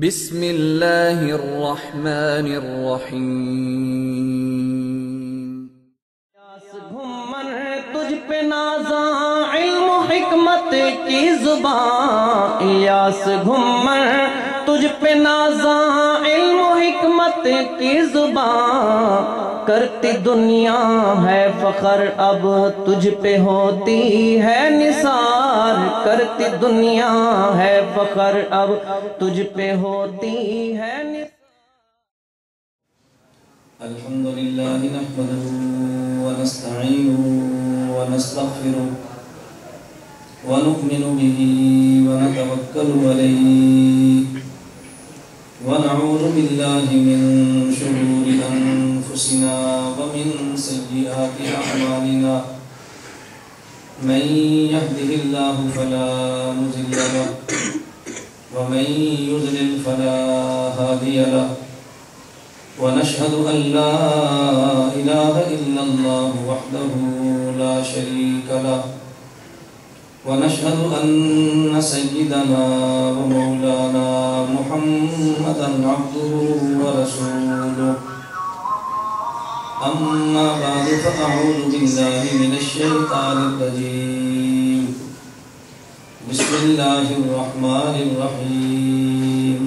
بسم اللہ الرحمن الرحیم۔ گھومن تجھ پہ نازاں علم و حکمت کی زبان، الیاس گھومن تجھ پہ نازاں علم و حکمت کی زبان، کرتی دنیا ہے فخر اب تجھ پہ ہوتی ہے نثار، کرتی دنیا ہے فخر اب تجھ پہ ہوتی ہے نثار۔ الحمد لله نحمده ونستعينه ونستغفره ونؤمن به ونتوكل عليه ونعوذ بالله من شرور أنفسنا ومن سيئات أعمالنا، من يهده الله فلا مضل له ومن يضلل فلا هادي له، ونشهد أن لا إله إلا الله وحده لا شريك له، ونشهد أن سيدنا ومولانا محمدا عبده ورسوله، أما بعد فأعوذ بالله من الشيطان الرجيم، بسم الله الرحمن الرحيم،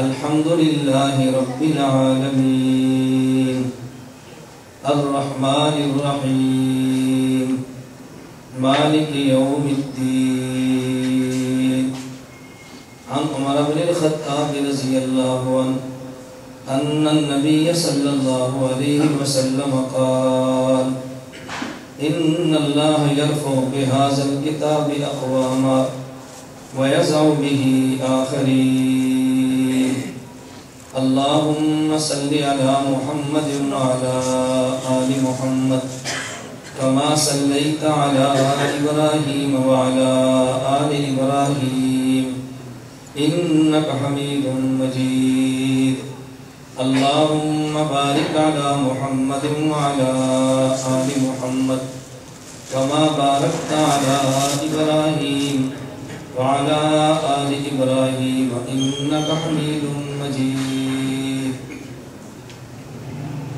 الحمد لله رب العالمين، الرحمن الرحيم، مالك يوم الدين، عن عمر بن الخطاب رضي الله عنه أن النبي صلى الله عليه وسلم قال: إن الله يرفع بهذا الكتاب أقواما ويضع به آخرين، اللهم صل على محمد وعلى آل محمد كما صليت على إبراهيم وعلى آل إبراهيم إنك حميد مجيد، اللهم بارك على محمد وعلى آل محمد كما باركت على إبراهيم وعلى آل إبراهيم إنك حميد مجيد۔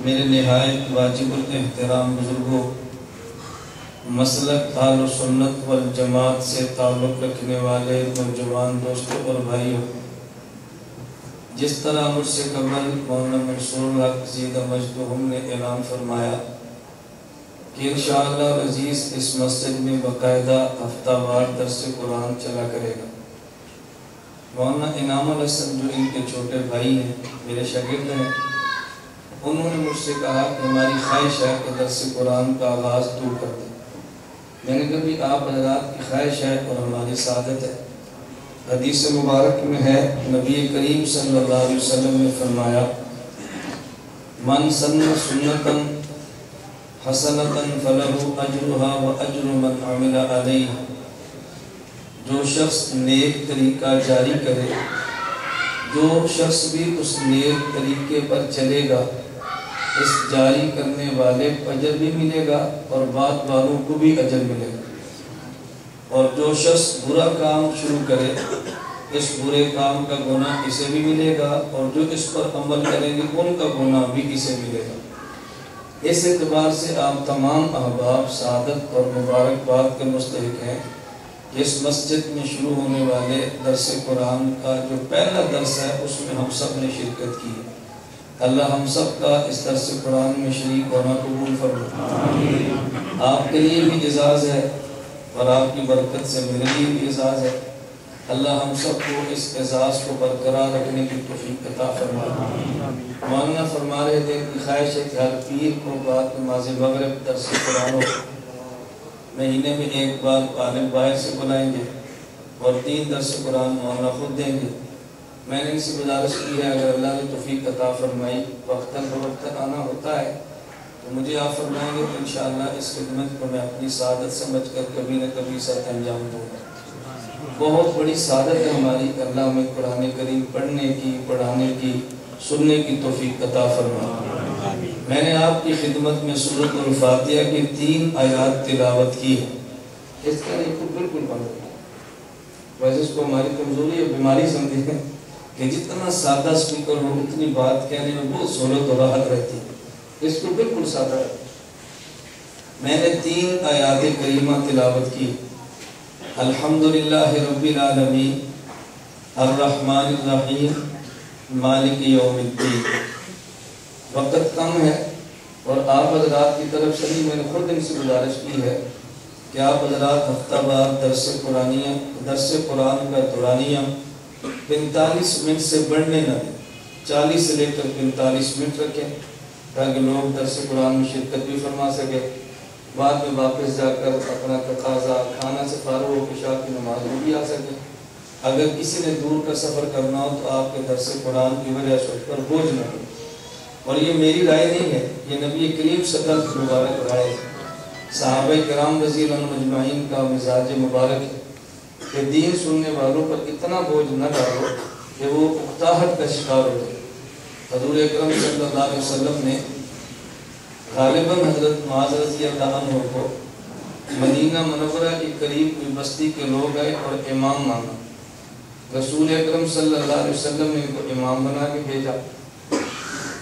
میرے نہایت واجب الاحترام بزرگوں، مسلک اہل سنت والجماعت سے تعلق رکھنے والے نوجوان دوستوں اور بھائیوں، جس طرح مجھ سے قبل مولانا منصور الحق زیدہ مجدہم نے اعلان فرمایا کہ انشاءاللہ عزیز اس مسجد میں باقاعدہ ہفتہ وار درس قرآن چلا کرے گا۔ مولانا انعام الحسن جو ان کے چھوٹے بھائی ہیں، میرے شاگرد ہیں، انہوں نے مجھ سے کہا کہ ہماری خواہش ہے کہ درس قرآن کا آغاز تو کر دیں۔ میں نے کہا بھی آپ حضرات کی خواہش ہے اور ہماری سعادت ہے۔ حدیث مبارک میں ہے، نبی کریم صلی اللہ علیہ وسلم نے فرمایا: من سن سنتاً حسنتاً فلہ اجرہا و اجر من عمل علیہ، جو شخص نیک طریقہ جاری کرے، جو شخص بھی اس نیک طریقے پر چلے گا، اس جاری کرنے والے کو اجر بھی ملے گا اور بعد والوں کو بھی اجر ملے گا، اور جو شخص برا کام شروع کرے، اس برے کام کا گناہ اسے بھی ملے گا، اور جو اس پر عمل کریں گے ان کا گناہ بھی اسے ملے گا۔ اس اعتبار سے آپ تمام احباب سعادت اور مبارکباد کے مستحق ہیں کہ اس مسجد میں شروع ہونے والے درس قرآن کا جو پہلا درس ہے اس میں ہم سب نے شرکت کی ہے۔ اللہ ہم سب کا اس درس قرآن میں شریک ہونا قبول فرمائے۔ آپ کے لیے بھی اعزاز ہے اور آپ کی برکت سے میرے لیے بھی اعزاز ہے۔ اللہ ہم سب کو اس اعزاز کو برقرار رکھنے کی توفیق عطا فرمائے۔ مولانا فرما رہے تھے کہ خواہش ہے کہ ہر پیر کو بعد نماز مغرب درس قرآن مہینے میں ایک بار عالم باہر سے بلائیں گے اور 3 درس قرآن مولانا خود دیں گے۔ میں نے ان سے گزارش کی ہے اگر اللہ نے توفیق عطا فرمائی وقتاً فوقتاً آنا ہوتا ہے تو مجھے آپ فرمائیں گے تو انشاءاللہ اس خدمت کو میں اپنی سعادت سمجھ کر کبھی نہ کبھی سر انجام دوں گا۔ بہت بڑی سعادت ہے ہماری کہ اللہ ہمیں قرآن کریم پڑھنے کی، پڑھانے کی، سننے کی توفیق عطا فرمائے۔ میں نے آپ کی خدمت میں سورۃ الفاتحہ کی 3 آیات تلاوت کی ہے۔ اس کا نہیں بالکل بند ہے، ویسے اس کو ہماری کمزوری یا بیماری سمجھیں کہ جتنا سادہ سپیکر ہو اتنی بات کہنے میں بہت سہولت و راحت رہتی ہے، اس کو بالکل سادہ رہتا ہے۔ میں نے 3 آیات کریمہ تلاوت کی، الحمدللہ رب العالمین الرحمن الرحیم مالک یوم الدین۔ وقت کم ہے اور آپ حضرات کی طرف سے بھی میں نے خود ان سے گزارش کی ہے کہ آپ حضرات ہفتہ بعد درس قرآن کا دورانیہ 45 منٹ سے بڑھنے نہ دیں، 40 سے لے کر 45 منٹ رکھیں تاکہ لوگ درس قرآن میں شرکت بھی فرما سکے، بعد میں واپس جا کر اپنا تقاضا کھانا سے فارغ ہو کے عشاء کی نماز میں بھی آ سکے۔ اگر کسی نے دور کا سفر کرنا ہو تو آپ کے درس قرآن کی وجہ سے اس پر بوجھ نہ ہو، اور یہ میری رائے نہیں ہے، یہ نبی کریم صلی اللہ علیہ وسلم کی مبارک رائے ہے، صحابہ کرام رضی اللہ عنہم اجمعین کا مزاج مبارک ہے کہ دین سننے والوں پر اتنا بوجھ نہ ڈالو کہ وہ اکتاہٹ کا شکار ہو جائے۔ حضور اکرم صلی اللہ علیہ وسلم نے غالباً حضرت معاذ رضی اللہ عنہ کو مدینہ منورہ کے قریب کوئی بستی کے لوگ آئے اور امام مانگا، رسول اکرم صلی اللہ علیہ وسلم نے ان کو امام بنا کے بھیجا۔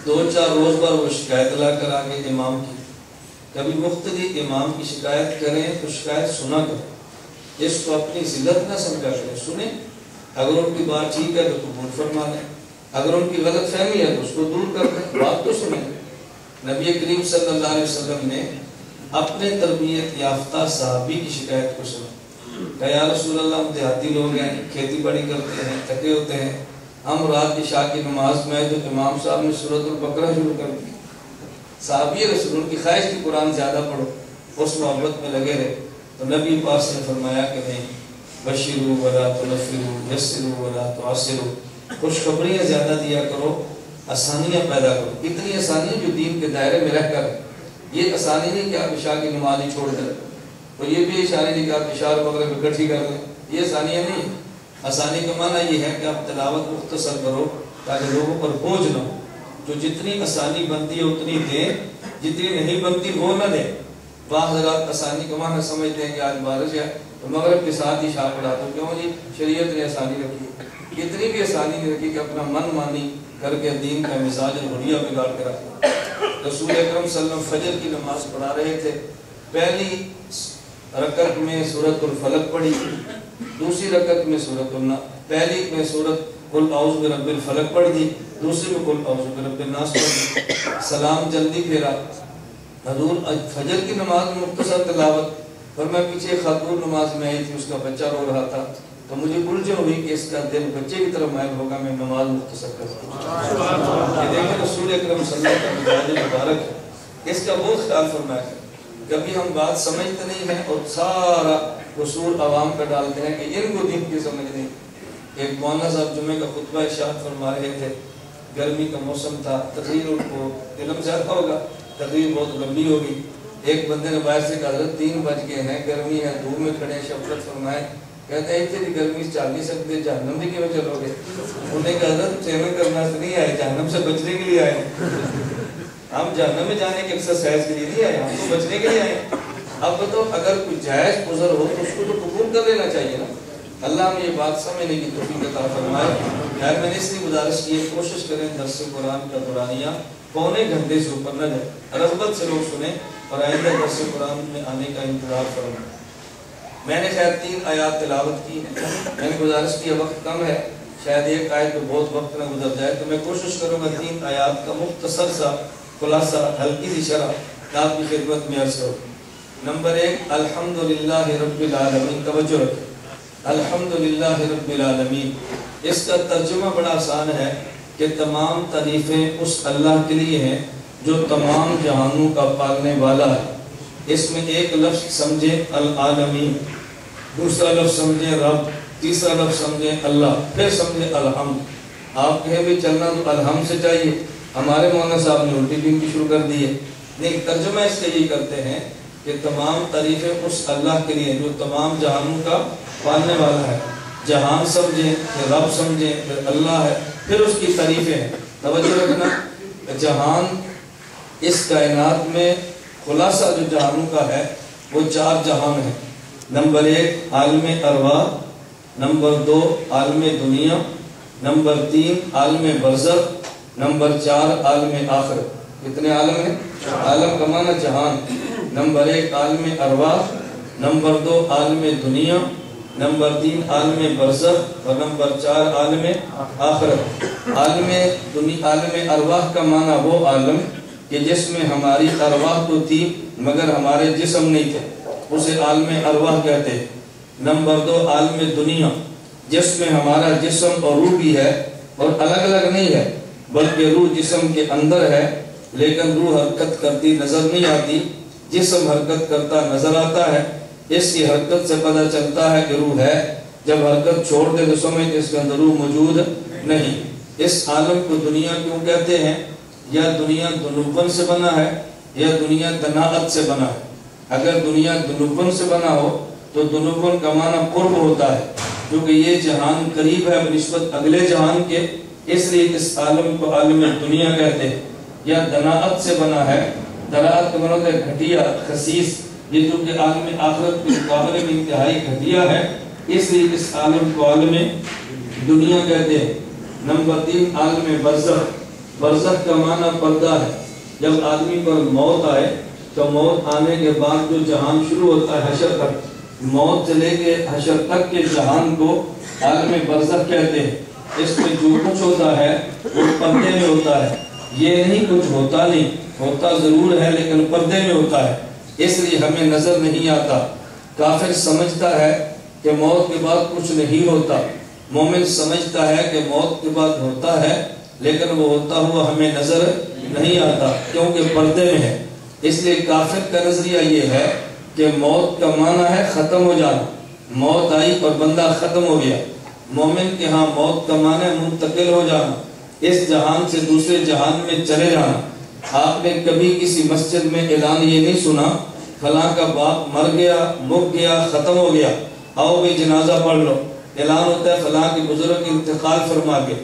2-4 روز بعد وہ شکایت لا کر آگے امام کی، کبھی مختلف امام کی شکایت کریں تو شکایت سنا کریں، اس کو اپنی ذلت نہ سمجھا کریں، سنیں، اگر ان کی بات ٹھیک ہے تو قبول فرما لیں، اگر ان کی غلط فہمی ہے تو اس کو دور کر دیں، بات تو سنیں۔ نبی کریم صلی اللہ علیہ وسلم نے اپنے تربیت یافتہ صحابی کی شکایت کو سنا کہ یا رسول اللہ ہم دیہاتی لوگ ہیں، کھیتی باڑی کرتے ہیں، تھکے ہوتے ہیں، ہم رات کی عشاء کی نماز میں تو امام صاحب نے سورۃ البقرہ شروع کر دی، صحابی رسول کی خواہش کی قرآن زیادہ پڑھو، اس محبت میں لگے رہے، تو نبی پاک نے فرمایا کہ نہیں، بشروا ولا تنفروا یسروا ولا تعسروا، خوشخبریاں زیادہ دیا کرو، آسانیاں پیدا کرو، اتنی آسانیاں جو دین کے دائرے میں رہ کر، یہ آسانی نہیں کہ آپ عشاء کی نماز ہی چھوڑ دیں، اور یہ بھی آسانی نہیں کہ آپ عشاء اور مغرب اکٹھی کر لیں، یہ آسانیاں نہیں۔ آسانی کا معنی یہ ہے کہ آپ تلاوت مختصر کرو تاکہ لوگوں پر بوجھ نہ ہو، جو جتنی آسانی بنتی ہے اتنی دیں، جتنی نہیں بنتی وہ نہ دیں۔ بعض حضرات آسانی کا معنی سمجھتے ہیں کہ آج بارش ہے تو مغرب کے ساتھ ہی عشاء پڑھا دو، کیوں جی شریعت نے آسانی رکھی ہے، اتنی بھی آسانی نہیں رکھی کہ اپنا من مانی کر کے دین کا مزاج بڑھیا بگاڑ کے رکھا۔ رسول اکرم صلی اللہ علیہ وسلم فجر کی نماز پڑھا رہے تھے، پہلی رکعت میں سورۃ الفلق پڑھی، دوسری رکعت میں سورۃ الناس، پہلی میں سورۃ قل اعوذ برب الفلق پڑھ دی، دوسری میں قل اعوذ برب الناس پڑھ دی، سلام جلدی پھیرا۔ حضور فجر کی نماز میں مختصر تلاوت، اور میں پیچھے خاتون نماز میں آئی تھی، اس کا بچہ رو رہا تھا، تو مجھے الجھن ہوئی کہ اس کا دل بچے کی طرف مائل ہوگا، میں نماز مختصر کرتا یہ دیکھیں رسول اکرم صلی اللہ علیہ وسلم کا مزاج مبارک ہے، اس کا بہت خیال فرمایا ہے۔ کبھی ہم بات سمجھتے نہیں ہیں اور سارا قصور عوام کا ڈالتے ہیں کہ ان کو دین کی سمجھ نہیں۔ ایک مولانا صاحب جمعے کا خطبہ ارشاد فرما رہے تھے، گرمی کا موسم تھا، تقریر ان کو علم زیادہ ہوگا، تقریر بہت لمبی ہوگی۔ ایک بندے نے باہر سے کہا حضرت 3 بج گئے ہیں، گرمی ہے، دھوپ میں کھڑے ہیں، شفقت فرمائیں۔ کہتے ہیں اتنی گرمی سے چل نہیں سکتے، جہنم بھی کیوں چلو گے؟ انہوں نے کہا حضرت ٹریننگ کرنا سے نہیں آئے، جہنم سے بچنے کے لیے آئے، ہم جہنم میں جانے کے ایکسرسائز کے لیے نہیں آئے، ہم تو بچنے کے لیے آئے۔ اب بتاؤ اگر کوئی جائز عذر ہو تو اس کو تو قبول کر لینا چاہیے نا۔ اللہ ہمیں یہ بات سمجھنے کی توفیق عطا فرمائے۔ یار میں نے اس لیے گزارش کی ہے، کوشش کریں درس قرآن کا دورانیہ پونے گھنٹے سے اوپر نہ جائے، رغبت سے لوگ سنیں اور آئندہ درس قرآن میں آنے کا انتظار فرمائیں۔ میں نے خیر 3 آیات تلاوت کی، میں نے گزارش کی وقت کم ہے، شاید ایک آیت کو بہت وقت نہ گزر جائے، تو میں کوشش کروں گا 3 آیات کا مختصر سا خلاصہ، ہلکی سی شرح آپ کی خدمت میں عرض ہو۔ نمبر 1 الحمدللہ رب العالمین، توجہ رکھیں، الحمدللہ رب العالمین، اس کا ترجمہ بڑا آسان ہے کہ تمام تعریفیں اس اللہ کے لیے ہیں جو تمام جہانوں کا پالنے والا ہے۔ اس میں ایک لفظ سمجھے العالمین، دوسرا لفظ سمجھے رب، تیسرا لفظ سمجھے اللہ، پھر سمجھے الحمد۔ آپ کہیں بھی چلنا تو الحمد سے چاہیے، ہمارے مولانا صاحب نے الٹی بین کی شروع کر دی ہے، لیکن ترجمہ اس کا یہی کرتے ہیں کہ تمام تعریفیں اس اللہ کے لیے جو تمام جہانوں کا پالنے والا ہے۔ جہان سمجھیں، پھر رب سمجھیں، پھر اللہ ہے، پھر اس کی تعریفیں ہیں۔ توجہ رکھنا، جہان اس کائنات میں خلاصہ جو جہانوں کا ہے وہ 4 جہان ہیں۔ نمبر 1 عالم ارواح، نمبر 2 عالم دنیا، نمبر 3 عالم برزخ، نمبر 4 عالم آخرت۔ کتنے عالم ہیں؟ عالم کا معنی جہان۔ نمبر 1 عالم ارواح، نمبر 2 عالم دنیا، نمبر 3 عالم برزخ اور نمبر 4 عالم آخرت۔ عالم ارواح کا معنی وہ عالم کہ جس میں ہماری ارواح تو تھی مگر ہمارے جسم نہیں تھے، اسے عالم ارواح کہتے ہیں۔ نمبر 2 عالم دنیا، جس میں ہمارا جسم اور روح بھی ہے اور الگ الگ نہیں ہے، بلکہ روح جسم کے اندر ہے لیکن روح حرکت کرتی نظر نہیں آتی، جسم حرکت کرتا نظر آتا ہے۔ اس کی حرکت سے پتہ چلتا ہے کہ روح ہے، جب حرکت چھوڑ دے تو سمجھتے اس کے اندر روح موجود نہیں۔ اس عالم کو دنیا کیوں کہتے ہیں؟ یا دنیا دنوبن سے بنا ہے یا دنیا دناعت سے بنا ہے۔ اگر دنیا دنوبن سے بنا ہو تو دنوبن کا معنی قرب ہوتا ہے، کیونکہ یہ جہان قریب ہے بنسبت اگلے جہان کے، اس لیے اس عالم کو عالم دنیا کہتے ہیں۔ یا دناعت سے بنا ہے، دناعت کا معنی ہے گھٹیا، خسیس، یہ جو کہ عالم آخرت کے مقابلے میں انتہائی گھٹیا ہے، اس لیے اس عالم کو عالم دنیا کہتے ہیں۔ نمبر 3 عالم برزخ۔ برزخ کا معنی پردہ ہے۔ جب آدمی پر موت آئے تو موت آنے کے بعد جو جہان شروع ہوتا ہے حشر تک، موت سے لے کے حشر تک کے جہان کو عالم برزخ کہتے ہیں۔ اس میں جو کچھ ہوتا ہے وہ پردے میں ہوتا ہے، یہ نہیں کچھ ہوتا نہیں، ہوتا ضرور ہے لیکن پردے میں ہوتا ہے، اس لیے ہمیں نظر نہیں آتا۔ کافر سمجھتا ہے کہ موت کے بعد کچھ نہیں ہوتا، مومن سمجھتا ہے کہ موت کے بعد ہوتا ہے لیکن وہ ہوتا ہوا ہمیں نظر نہیں آتا کیونکہ پردے میں ہے۔ اس لیے کافر کا نظریہ یہ ہے کہ موت کا معنی ہے ختم ہو جانا، موت آئی اور بندہ ختم ہو گیا۔ مومن کے ہاں موت کا معنی منتقل ہو جانا، اس جہان سے دوسرے جہان میں چلے جانا۔ آپ نے کبھی کسی مسجد میں اعلان یہ نہیں سنا فلاں کا باپ مر گیا، مک گیا، ختم ہو گیا، آؤ بھی جنازہ پڑھ لو۔ اعلان ہوتا ہے فلاں کے بزرگ انتقال فرما کے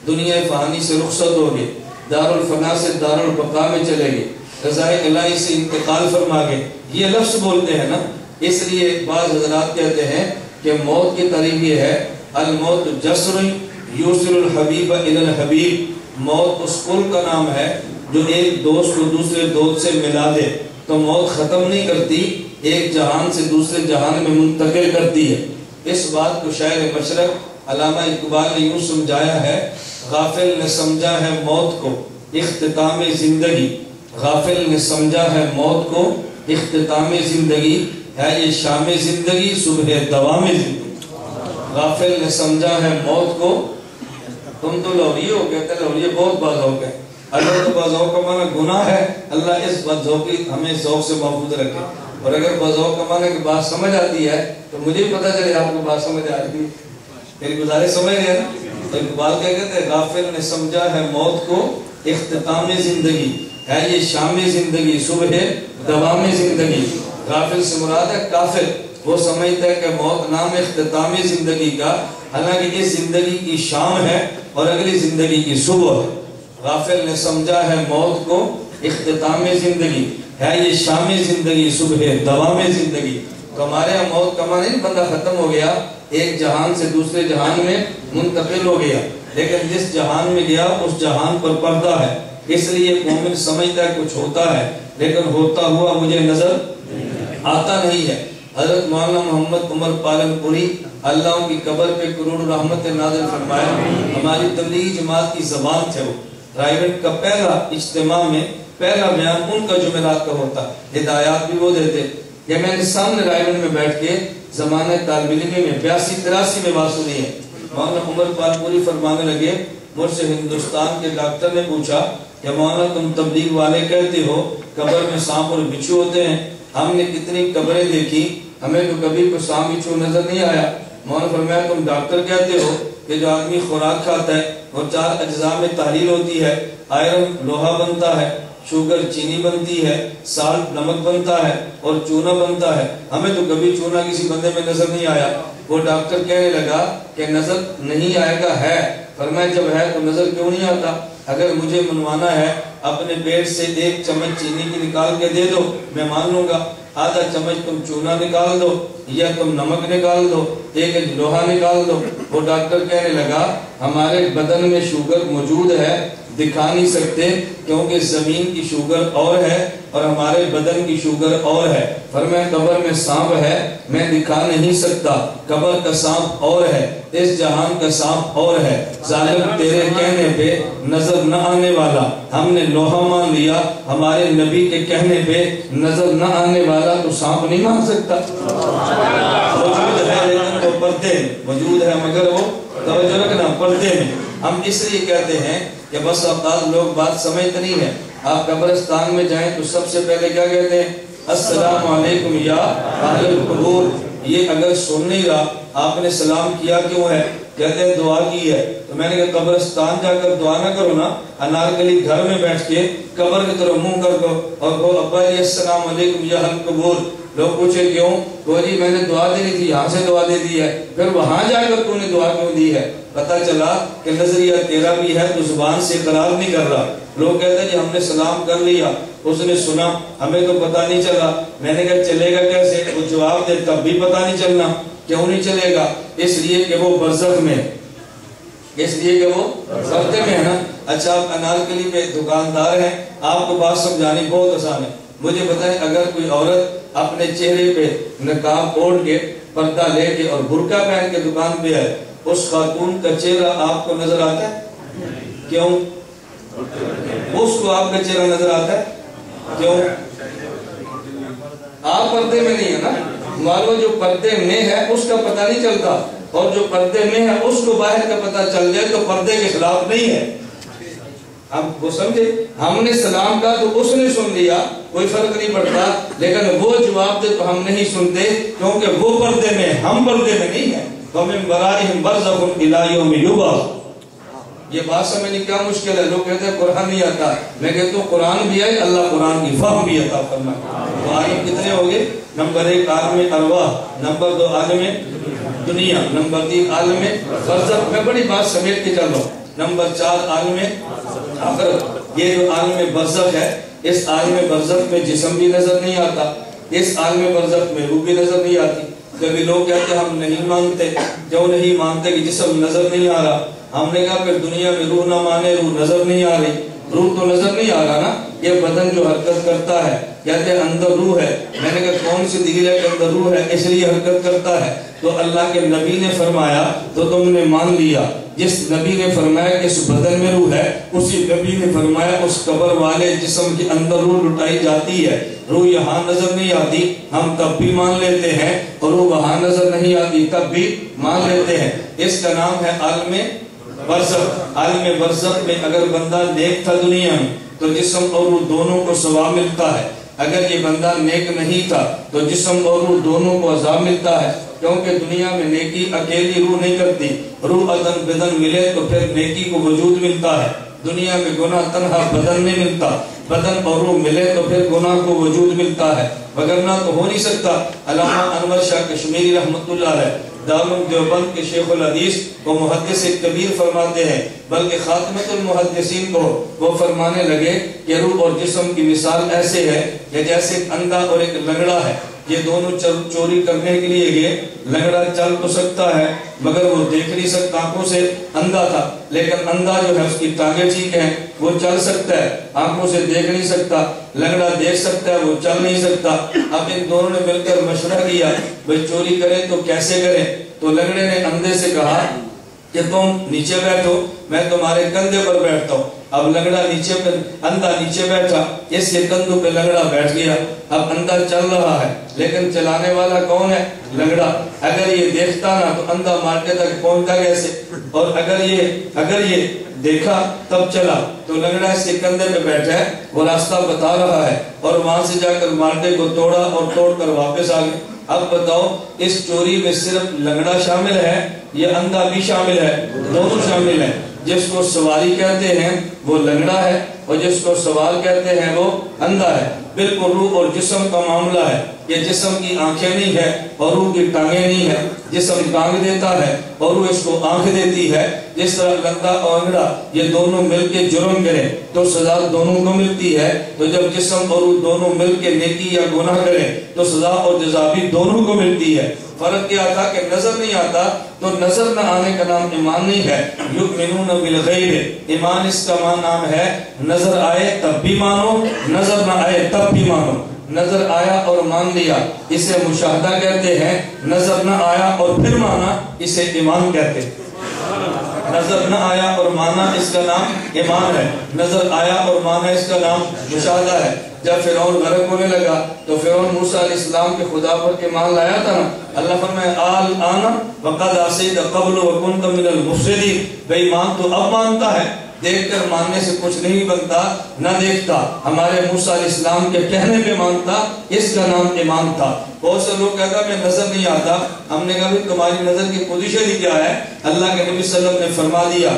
دنیا فانی سے رخصت ہو گئے، دار الفنا سے دار البقاء میں چلے گئے، رضائے الہی سے انتقال فرما گئے، یہ لفظ بولتے ہیں نا۔ اس لیے بعض حضرات کہتے ہیں کہ موت کی تعریف یہ ہے الموت جسر یوصل الحبیب الی الحبیب، موت اس پل کا نام ہے جو ایک دوست کو دوسرے دوست سے ملا دے۔ تو موت ختم نہیں کرتی، ایک جہان سے دوسرے جہان میں منتقل کرتی ہے۔ اس بات کو شاعر مشرق علامہ اقبال نے یوں سمجھایا ہے، غافل نے سمجھا ہے موت کو اختتام زندگی، غافل نے سمجھا ہے موت کو اختتام زندگی، ہے یہ شام زندگی صبح دوام زندگی۔ غافل نے سمجھا ہے موت کو، تم تو لوری ہو کہتے لوری بہت باز ہو گئے، اللہ تو باز ہو کا معنی گناہ ہے، اللہ اس بد ذوقی ہمیں ذوق سے محفوظ رکھے۔ اور اگر باز ہو کا معنی کہ بات سمجھ آتی ہے تو مجھے بھی پتہ چلے آپ کو بات سمجھ آ رہی ہے، میری گزارش سمجھ رہے ہیں نا۔ تو اقبال کیا کہتے ہیں، غافل نے سمجھا ہے موت کو اختتام زندگی، ہے یہ شام زندگی صبح دوام زندگی۔ غافل سے مراد ہے کافر، وہ سمجھتا ہے کہ موت نام اختتام زندگی کا، حالانکہ یہ زندگی کی شام ہے اور اگلی زندگی کی صبح ہے۔ غافل نے سمجھا ہے موت کو اختتام زندگی، ہے یہ شام زندگی صبح دوام زندگی۔ تو ہمارے یہاں موت کا معنی نہیں بندہ ختم ہو گیا، ایک جہان سے دوسرے جہان میں منتقل ہو گیا، لیکن جس جہان میں گیا اس جہان پر پردہ ہے۔ اس لیے مومن سمجھتا ہے کچھ ہوتا ہے لیکن ہوتا ہوا مجھے نظر آتا نہیں ہے۔ حضرت مولانا محمد عمر پالن پوری اللہ ان کی قبر پہ کروڑ رحمت نازل فرمائے، ہماری تبلیغی جماعت کی زبان تھے وہ۔ رائیگڑھ کا پہلا اجتماع میں پہلا بیان ان کا جمعرات کا ہوتا، ہدایات بھی وہ دیتے۔ یہ میں نے سامنے رائیگڑھ میں بیٹھ کے زمانہ طالب علمی میں 82-83 میں بات سنی ہے۔ مولانا عمر پالن پوری فرمانے لگے، مجھ سے ہندوستان کے ڈاکٹر نے پوچھا کہ مولانا تم تبلیغ والے کہتے ہو قبر میں سانپ اور بچھو ہوتے ہیں، ہم نے کتنی قبریں دیکھی، ہمیں تو کبھی کوئی سانپ بچھو نظر نہیں آیا۔ مولانا فرمایا تم ڈاکٹر کہتے ہو کہ جو آدمی خوراک کھاتا ہے وہ 4 اجزاء میں تحلیل ہوتی ہے، آئرن لوہا بنتا ہے، شوگر چینی بنتی ہے، سالٹ نمک بنتا ہے اور چونا بنتا ہے، ہمیں تو کبھی چونا کسی بندے میں نظر نہیں آیا۔ وہ ڈاکٹر کہنے لگا کہ نظر نہیں آئے گا ہے، فرمایا جب ہے تو نظر کیوں نہیں آتا؟ اگر مجھے منوانا ہے اپنے پیٹ سے 1 چمچ چینی کی نکال کے دے دو میں مان لوں گا، آدھا چمچ تم چونا نکال دو یا تم نمک نکال دو، ایک لوہا نکال دو۔ وہ ڈاکٹر کہنے لگا ہمارے بدن میں شوگر موجود ہے، دکھا نہیں سکتے کیونکہ زمین کی شوگر اور ہے اور ہمارے بدن کی شوگر اور ہے۔ فرمایا قبر میں سانپ ہے، میں دکھا نہیں سکتا، قبر کا سانپ اور ہے، اس جہان کا سانپ اور ہے۔ ظالم تیرے کہنے پہ نظر نہ آنے والا، ہم نے لوہا مان لیا، ہمارے نبی کے کہنے پہ نظر نہ آنے والا تو سانپ نہیں مان سکتا۔ موجود ہے لیکن وہ پردے میں موجود ہے، مگر وہ توجہ رکھنا پردے میں۔ ہم اس لیے کہتے ہیں کہ بس اوقات لوگ بات سمجھتے نہیں ہیں۔ آپ قبرستان میں جائیں تو سب سے پہلے کیا کہتے ہیں؟ السلام علیکم یا اہل القبور۔ یہ اگر سن نہیں رہا آپ نے سلام کیا کیوں ہے؟ کہتے ہیں دعا کی ہے۔ تو میں نے کہا قبرستان جا کر دعا نہ کرو نا، انارکلی گھر میں بیٹھ کے قبر کی طرف منہ کر دو اور کہو ابا جی السلام علیکم یا اہل القبور۔ لوگ پوچھے کیوں؟ تو جی میں نے دعا دینی تھی، یہاں سے دعا دے دی ہے، پھر وہاں جا کر تو نے دعا کیوں دی ہے؟ پتہ چلا کہ نظریہ تیرا بھی ہے تو زبان سے اقرار نہیں کر رہا۔ لوگ کہتے ہیں جی ہم نے سلام کر لیا، اس نے سنا، ہمیں تو پتہ نہیں چلا۔ میں نے کہا چلے گا کیسے؟ وہ جواب دے تب بھی پتہ نہیں چلنا۔ کیوں نہیں چلے گا؟ اس لیے کہ وہ برزخ میں، اس لیے کہ وہ پردے میں ہے نا۔ اچھا آپ انارکلی میں دکاندار ہیں، آپ کو بات سمجھانی بہت آسان ہے۔ مجھے بتائیں اگر کوئی عورت اپنے چہرے پہ نقاب اوڑھ کے پردہ لے کے اور برقع پہن کے دکان پہ ہے، اس خاتون کا چہرہ آپ کو نظر آتا ہے؟ کیوں؟ اس کو آپ کا چہرہ نظر آتا ہے کیوں؟ آپ پردے میں نہیں ہے نا۔ معلوم جو پردے میں ہے اس کا پتہ نہیں چلتا، اور جو پردے میں ہے اس کو باہر کا پتہ چل جائے تو پردے کے خلاف نہیں ہے۔ اب وہ سمجھے، ہم نے سلام کہا تو اس نے سن لیا، کوئی فرق نہیں پڑتا، لیکن وہ جواب دے تو ہم نہیں سنتے کیونکہ وہ پردے میں، ہم پردے میں نہیں ہیں۔ وَمِن وَرَائِهِمْ بَرْزَخٌ إِلَىٰ يَوْمِ يُبْعَثُونَ۔ یہ بات سمجھنے کیا مشکل ہے؟ لوگ کہتے ہیں قرآن نہیں آتا، میں کہتا ہوں قرآن بھی آئے، اللہ قرآن کی فہم بھی عطا فرمائے۔ تو عالم کتنے ہو گئے؟ نمبر 1 عالم ارواح، نمبر 2 عالم دنیا، نمبر 3 عالم برزخ۔ میں بڑی بات سمیٹ کے چل رہا ہوں۔ نمبر 4 عالم آخرت۔ یہ جو عالم برزخ ہے، اس عالم برزخ میں جسم بھی نظر نہیں آتا، اس عالم برزخ میں روح بھی نظر نہیں آتی۔ کبھی لوگ کہتے ہیں ہم نہیں مانتے، کیوں نہیں مانتے کہ جسم نظر نہیں آ رہا؟ ہم نے کہا پھر دنیا میں روح نہ مانے، روح نظر نہیں آ رہی، روح تو نظر نہیں آ رہا نا۔ یہ بدن جو حرکت کرتا ہے کہتے ہیں اندر روح ہے، میں نے کہا کون سی دلیل ہے کہ اندر روح ہے؟ اس لیے حرکت کرتا ہے۔ تو اللہ کے نبی نے فرمایا تو تم نے مان لیا، جس نبی نے فرمایا کہ اس بدن میں روح ہے، اسی نبی نے فرمایا اس قبر والے جسم کے اندر روح لٹائی جاتی ہے۔ روح یہاں نظر نہیں آتی، ہم تب بھی مان لیتے ہیں، اور روح وہاں نظر نہیں آتی تب بھی مان لیتے ہیں۔ اس کا نام ہے عالم برزخ۔ عالم برزخ میں اگر بندہ نیک تھا دنیا میں تو جسم اور روح دونوں کو ثواب ملتا ہے، اگر یہ بندہ نیک نہیں تھا تو جسم اور روح دونوں کو عذاب ملتا ہے، کیونکہ دنیا میں نیکی اکیلی روح نہیں کرتی، روح عدن بدن ملے تو پھر نیکی کو وجود ملتا ہے۔ دنیا میں گناہ تنہا بدن نہیں ملتا، بدن اور روح ملے تو پھر گناہ کو وجود ملتا ہے، وگرنہ تو ہو نہیں سکتا۔ علامہ انور شاہ کشمیری رحمت اللہ علیہ دارالعلوم دیوبند کے شیخ الحدیث کو محدث کبیر فرماتے ہیں، بلکہ خاتمۃ المحدثین کو وہ فرمانے لگے کہ روح اور جسم کی مثال ایسے ہے کہ جیسے ایک اندھا اور ایک لنگڑا ہے، یہ دونوں چوری کرنے کے لیے گئے۔ لنگڑا چل تو سکتا ہے مگر وہ دیکھ نہیں سکتا، آنکھوں سے اندھا تھا، لیکن اندھا جو ہے اس کی ٹانگیں ٹھیک ہیں، وہ چل سکتا ہے، آنکھوں سے دیکھ نہیں سکتا۔ لنگڑا دیکھ سکتا ہے، وہ چل نہیں سکتا۔ اب ان دونوں نے مل کر مشورہ کیا بھئی چوری کریں تو کیسے کریں؟ تو لنگڑے نے اندھے سے کہا کہ تم نیچے بیٹھو، میں تمہارے کندھے پر بیٹھتا ہوں۔ اب لنگڑا نیچے پہ، اندھا نیچے بیٹھا، اس کے کندھوں پہ لنگڑا بیٹھ گیا۔ اب اندھا چل رہا ہے لیکن چلانے والا کون ہے؟ لنگڑا۔ اگر یہ دیکھتا نا تو اندھا مارکے تک پہنچتا کیسے؟ اور اگر یہ دیکھا تب چلا تو لنگڑا اس کے کندھے پہ بیٹھا ہے، وہ راستہ بتا رہا ہے، اور وہاں سے جا کر مارکے کو توڑا اور توڑ کر واپس آ گئے۔ اب بتاؤ اس چوری میں صرف لنگڑا شامل ہے یہ اندھا بھی شامل ہے؟ دونوں شامل ہیں۔ جس کو سواری کہتے ہیں وہ لنگڑا ہے، اور جس کو سوال کہتے ہیں وہ اندھا ہے۔ بالکل روح اور جسم کا معاملہ ہے، یہ جسم کی آنکھیں نہیں ہے اور روح کی ٹانگیں نہیں ہے۔ جسم ٹانگ دیتا ہے اور روح اس کو آنکھ دیتی ہے۔ جس طرح لنگڑا اور انگڑا یہ دونوں مل کے جرم کریں تو سزا دونوں کو ملتی ہے، تو جب جسم اور روح دونوں مل کے نیکی یا گناہ کریں تو سزا اور جزا بھی دونوں کو ملتی ہے۔ فرق کیا تھا کہ نظر نہیں آتا تو نظر نہ آنے کا نام ایمان نہیں ہے۔ یؤمنون بالغیب، ایمان اس کا نام ہے نظر آئے تب بھی مانو، نظر نہ آئے تب بھی مانو۔ نظر آیا اور مان لیا اسے مشاہدہ کہتے ہیں، نظر نہ آیا اور پھر مانا اسے ایمان کہتے ہیں۔ نظر نہ آیا اور مانا اس کا نام ایمان ہے، نظر آیا اور مانا اس کا نام مشاہدہ ہے۔ جب فرعون غرق ہونے لگا تو فرعون موسیٰ علیہ السلام کے خدا پر ایمان لایا تھا نا، اللہ فرمائے الآن وقد عصیت قبل وکنت من المفسدین، بے ایمان تو اب مانتا ہے، دیکھ کر ماننے سے کچھ نہیں بنتا، نہ دیکھتا ہمارے موسیٰ علیہ السلام کے کہنے پہ مانتا، اس کا نام ایمان تھا۔ بہت سے لوگ کہتا میں نظر نہیں آتا، ہم نے کہا بھی تمہاری نظر کی پوزیشن ہی کیا ہے؟ اللہ کے نبی صلی اللہ علیہ وسلم نے فرما دیا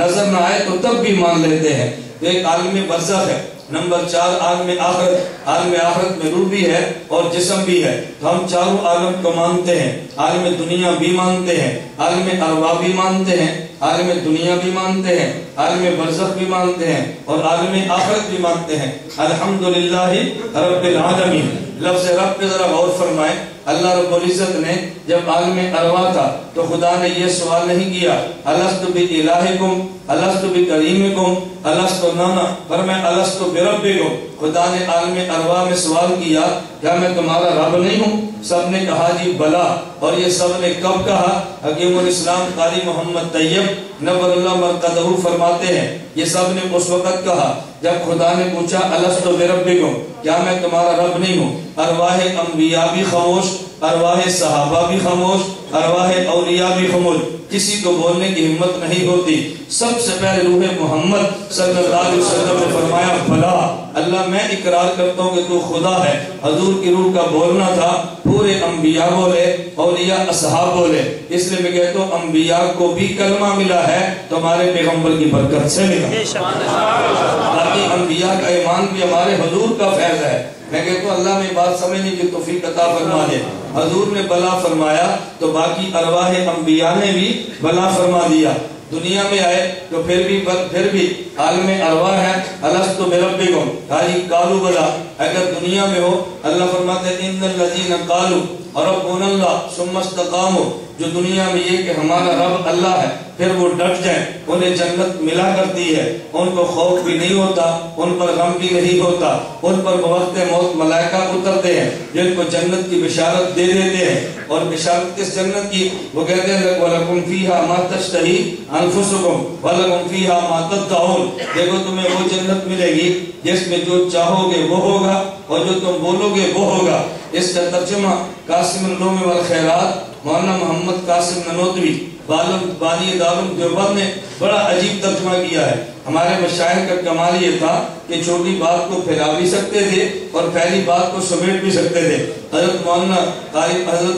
نظر نہ آئے تو تب بھی مان لیتے ہیں۔ تو ایک عالم برزخ ہے۔ نمبر 4 عالم آخرت، عالم آخرت میں روح بھی ہے اور جسم بھی ہے، تو ہم چاروں عالم کو مانتے ہیں، عالم دنیا بھی مانتے ہیں، عالم ارواح بھی مانتے ہیں، عالم دنیا بھی مانتے ہیں، عالم برزخ بھی مانتے ہیں اور عالم آخرت بھی مانتے ہیں۔ الحمدللہ رب العالمین، لفظ رب پہ ذرا غور فرمائیں۔ اللہ رب العزت نے جب عالم ارواح تھا تو خدا نے یہ سوال نہیں کیا الست بِإِلَٰهِكُمْ الست بِكَرِيمِكُمْ الست نانا، فرمایا الست بربکم۔ خدا نے عالم ارواح میں سوال کیا کیا میں تمہارا رب نہیں ہوں؟ سب نے کہا جی بلا، اور یہ سب نے کب کہا؟ حکیم الاسلام قاری محمد طیب نور اللہ مرقدہ فرماتے ہیں یہ سب نے اس وقت کہا جب خدا نے پوچھا الست بربکم، کیا میں تمہارا رب نہیں ہوں؟ ارواح انبیاء بھی خاموش، ارواح صحابہ بھی خاموش، ارواح اولیاء بھی خاموش، کسی کو بولنے کی ہمت نہیں ہوتی۔ سب سے پہلے روح محمد صلی اللہ علیہ وسلم نے فرمایا بلا، اللہ میں اقرار کرتا ہوں کہ تو خدا ہے۔ حضور کی روح کا بولنا تھا، پورے انبیاء بولے، اولیاء اصحاب بولے، اس لیے میں کہتا ہوں انبیاء کو بھی کلمہ ملا ہے تو ہمارے پیغمبر کی برکت سے ملا، باقی انبیاء کا ایمان بھی ہمارے حضور کا فیض ہے۔ میں کہتا ہوں اللہ میں بات سمجھنے کی توفیق عطا فرما دے۔ حضور نے بلا فرمایا تو باقی ارواح انبیاء نے بھی بلا فرما دیا۔ دنیا میں آئے تو پھر بھی عالم ارواح ہے الست بربکم، حاجی قالوا بلا۔ اگر دنیا میں ہو اللہ فرماتے ہیں ان الذین قالوا ربنا اللہ ثم استقاموا، جو دنیا میں یہ کہ ہمارا رب اللہ ہے پھر وہ ڈٹ جائیں، انہیں جنت ملا کرتی ہے، ان کو خوف بھی نہیں ہوتا، ان پر غم بھی نہیں ہوتا، ان پر بوقت موت ملائکہ اترتے ہیں جن کو جنت کی بشارت دے دیتے ہیں۔ اور بشارت کس جنت کی؟ وہ کہتے ہیں وَلَكُمْ فِيهَا مَا تَشْتَهِي أَنفُسُكُمْ وَلَكُمْ فِيهَا مَا تَدَّعُونَ، دیکھو تمہیں وہ جنت ملے گی جس میں جو چاہو گے وہ ہوگا اور جو تم بولو گے وہ ہوگا۔ اس کا ترجمہ قاسم العلوم والخیرات مولانا محمد قاسم ننوتوی بانی دارالعلوم دیوبند نے بڑا عجیب ترجمہ کیا ہے۔ ہمارے مشائخ کا کمال یہ تھا کہ چھوٹی بات کو پھیلا بھی سکتے تھے اور پہلی بات کو سمیٹ بھی سکتے تھے۔ حضرت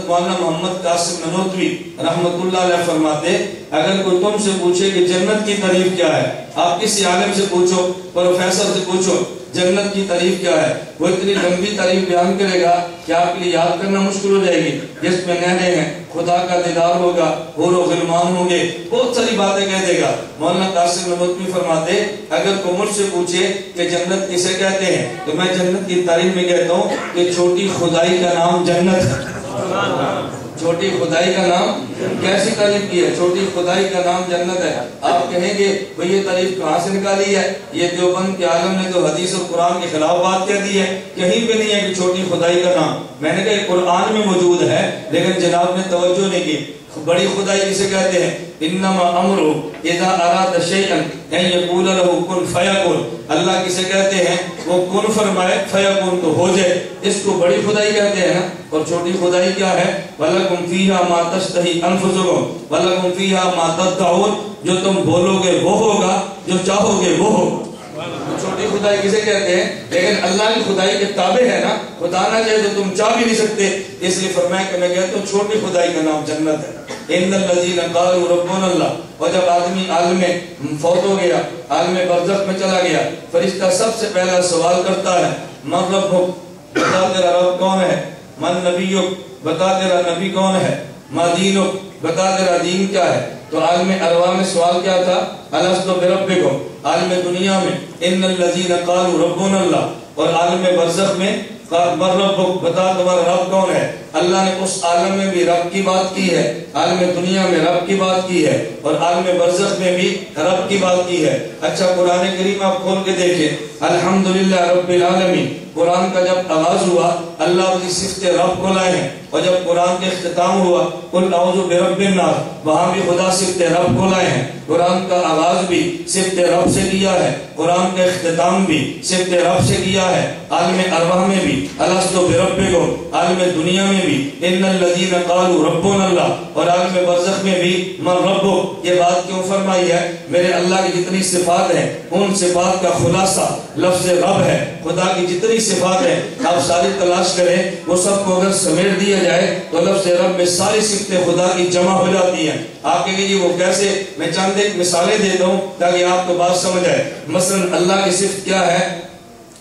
مولانا محمد قاسم ننوتوی رحمت اللہ علیہ فرماتے اگر کوئی تم سے پوچھے کہ جنت کی تعریف کیا ہے، آپ کسی عالم سے پوچھو، پروفیسر سے پوچھو جنت کی تعریف کیا ہے، وہ اتنی لمبی تعریف بیان کرے گا کہ آپ کے لیے یاد کرنا مشکل ہو جائے گی، جس میں نہریں ہیں، خدا کا دیدار ہوگا، حور و غلمان ہوں گے، بہت ساری باتیں کہہ دے گا۔ مولانا قاسم ننوتوی فرماتے اگر کوئی مجھ سے پوچھے کہ جنت کسے کہتے ہیں تو میں جنت کی تعریف میں کہتا ہوں کہ چھوٹی خدائی کا نام جنت ہے۔ چھوٹی خدائی کا نام کیسی تعریف کی ہے؟ چھوٹی خدائی کا نام جنت ہے۔ آپ کہیں گے بھئی یہ تعریف کہاں سے نکالی ہے؟ یہ دیوبند کے عالم نے تو حدیث اور قرآن کے خلاف بات کہہ دی ہے، کہیں پہ نہیں ہے کہ چھوٹی خدائی کا نام۔ میں نے کہا قرآن میں موجود ہے لیکن جناب نے توجہ نہیں کی۔ بڑی خدائی کسے کہتے ہیں؟ انما امرو اذا اراد شیئا ان یقول له کن فیکن، اللہ کسے کہتے ہیں؟ وہ کن فرمائے فیکن تو ہو جائے، اس کو بڑی خدائی کہتے ہیں نا۔ اور چھوٹی خدائی کیا ہے؟ وَلَكُمْ فِيهَا مَا تَشْتَهِي أَنفُسُكُمْ وَلَكُمْ فِيهَا مَا تَدَّعُونَ، جو تم بولو گے وہ ہوگا، جو چاہو گے وہ ہوگا۔ چھوٹی خدائی کسے کہتے ہیں؟ لیکن اللہ کی خدائی کے تابع ہے نا، خدا نہ چاہے تو تم چاہ بھی نہیں سکتے، اس لیے فرمایا کہ میں کہتا ہوں چھوٹی خدائی کا نام جنت ہے۔ ان الذین قالوا ربنا اللہ۔ اور جب آدمی عالم فوت ہو گیا، عالم برزخ میں چلا گیا، فرشتہ سب سے پہلا سوال کرتا ہے من ربک، بتا تیرا رب کون ہے، من نبیک، بتا تیرا نبی کون ہے، ما دینک، بتا تیرا دین کیا ہے۔ تو عالم ارواح میں سوال کیا تھا، الست بربکم، عالم دنیا میں ان الذین قالوا ربنا اللہ، اور عالم برزخ میں من ربک، بتا تمہارا رب کون ہے۔ اللہ نے اس عالم میں بھی رب کی بات کی ہے، عالم دنیا میں رب کی بات کی ہے، اور عالم برزخ میں بھی رب کی بات کی ہے۔ اچھا قرآن کریم آپ کھول کے دیکھیں، الحمدللہ رب العالمین، قرآن کا جب آغاز ہوا اللہ کی صفت رب کو لائے ہیں، اور جب قرآن کے اختتام ہوا قل اعوذ برب الناس، وہاں بھی خدا صفت رب کو لائے ہیں۔ قرآن کا آغاز بھی صفت رب سے کیا ہے، قرآن کا اختتام بھی صفت رب سے کیا ہے۔ عالم ارواح میں بھی الست بربکم، عالم دنیا میں بھی ان الذین قالوا ربنا اللہ، اور عالم برزخ میں بھی من ربک۔ یہ بات کیوں فرمائی ہے؟ میرے اللہ کی جتنی صفات ہیں ان صفات کا خلاصہ لفظ رب ہے۔ خدا کی جتنی صفات ہیں آپ ساری تلاش کریں، وہ سب کو اگر سمیٹ دیا جائے تو لفظ رب میں ساری صفتیں خدا کی جمع ہو جاتی ہیں۔ آپ کہیں گے جی وہ کیسے؟ میں چند ایک مثالیں دیتا ہوں تاکہ آپ کو بات سمجھ آئے۔ مثلا اللہ کی صفت کیا ہے؟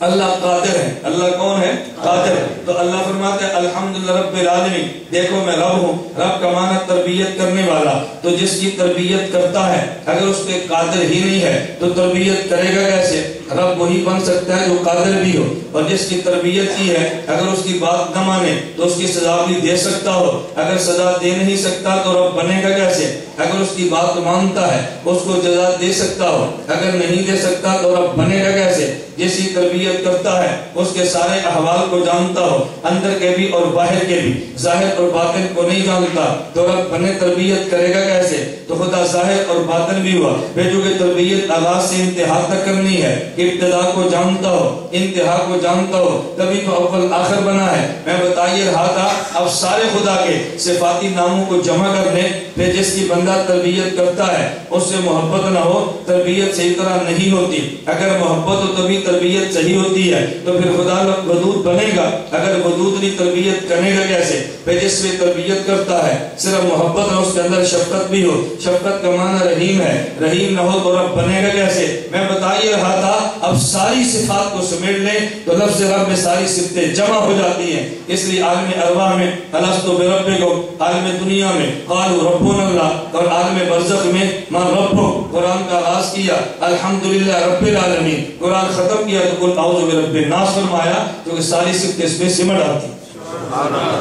اللہ قادر ہے۔ اللہ کون ہے؟ قادر ہے۔ تو اللہ فرماتے ہیں الحمدللہ رب العالمین، دیکھو میں رب ہوں۔ رب کا معنی تربیت کرنے والا، تو جس کی تربیت کرتا ہے اگر اس پہ قادر ہی نہیں ہے تو تربیت کرے گا کیسے؟ رب وہی بن سکتا ہے جو قادر بھی ہو، اور جس کی تربیت کی ہے اگر اس کی بات نہ مانے تو اس کی سزا بھی دے سکتا ہو، اگر سزا دے نہیں سکتا تو رب بنے گا کیسے؟ اگر اس کی بات مانتا ہے اس کو جزا دے سکتا ہو، اگر نہیں دے سکتا تو رب بنے گا کیسے؟ جس کی تربیت کرتا ہے اس کے سارے احوال کو جانتا ہو، اندر کے بھی اور باہر کے بھی، ظاہر اور باطن کو نہیں جانتا تو رب بنے تربیت کرے گا کیسے؟ تو خدا ظاہر اور باطن بھی ہوا، بھیجو کہ تربیت آغاز سے انتہا تک کرنی ہے، ابتدا کو جانتا ہو، انتہا کو جانتا ہو، تبھی تو اول آخر بنا ہے۔ میں بتائیے رہا تھا اب سارے خدا کے صفاتی ناموں کو جمع کر دیں، پھر جس کی بندہ تربیت کرتا ہے اس سے محبت نہ ہو تربیت صحیح طرح نہیں ہوتی، اگر محبت ہو تبھی تربیت صحیح ہوتی ہے، تو پھر خدا ودود بنے گا، اگر ودود نہیں تربیت کرے گا کیسے؟ پھر جس میں تربیت کرتا ہے صرف محبت ہے، اس کے اندر شفقت بھی ہو، شفقت کا معنی رحیم ہے، رحیم نہ ہو تو رب بنے گا کیسے؟ میں بتائیے رہا تھا اب ساری صفات کو سمیٹ لیں تو لفظ رب میں ساری صفتیں جمع ہو جاتی ہیں۔ اس لیے عالم ارواح میں الست بربکم، عالم دنیا میں قالوا ربنا اللہ، اور عالم برزخ میں من ربک۔ قرآن کا آغاز کیا الحمدللہ رب العالمین، قرآن ختم کیا تو قل اعوذ برب الناس فرمایا، کیونکہ ساری صفتیں اس میں سمٹ آتی ہیں۔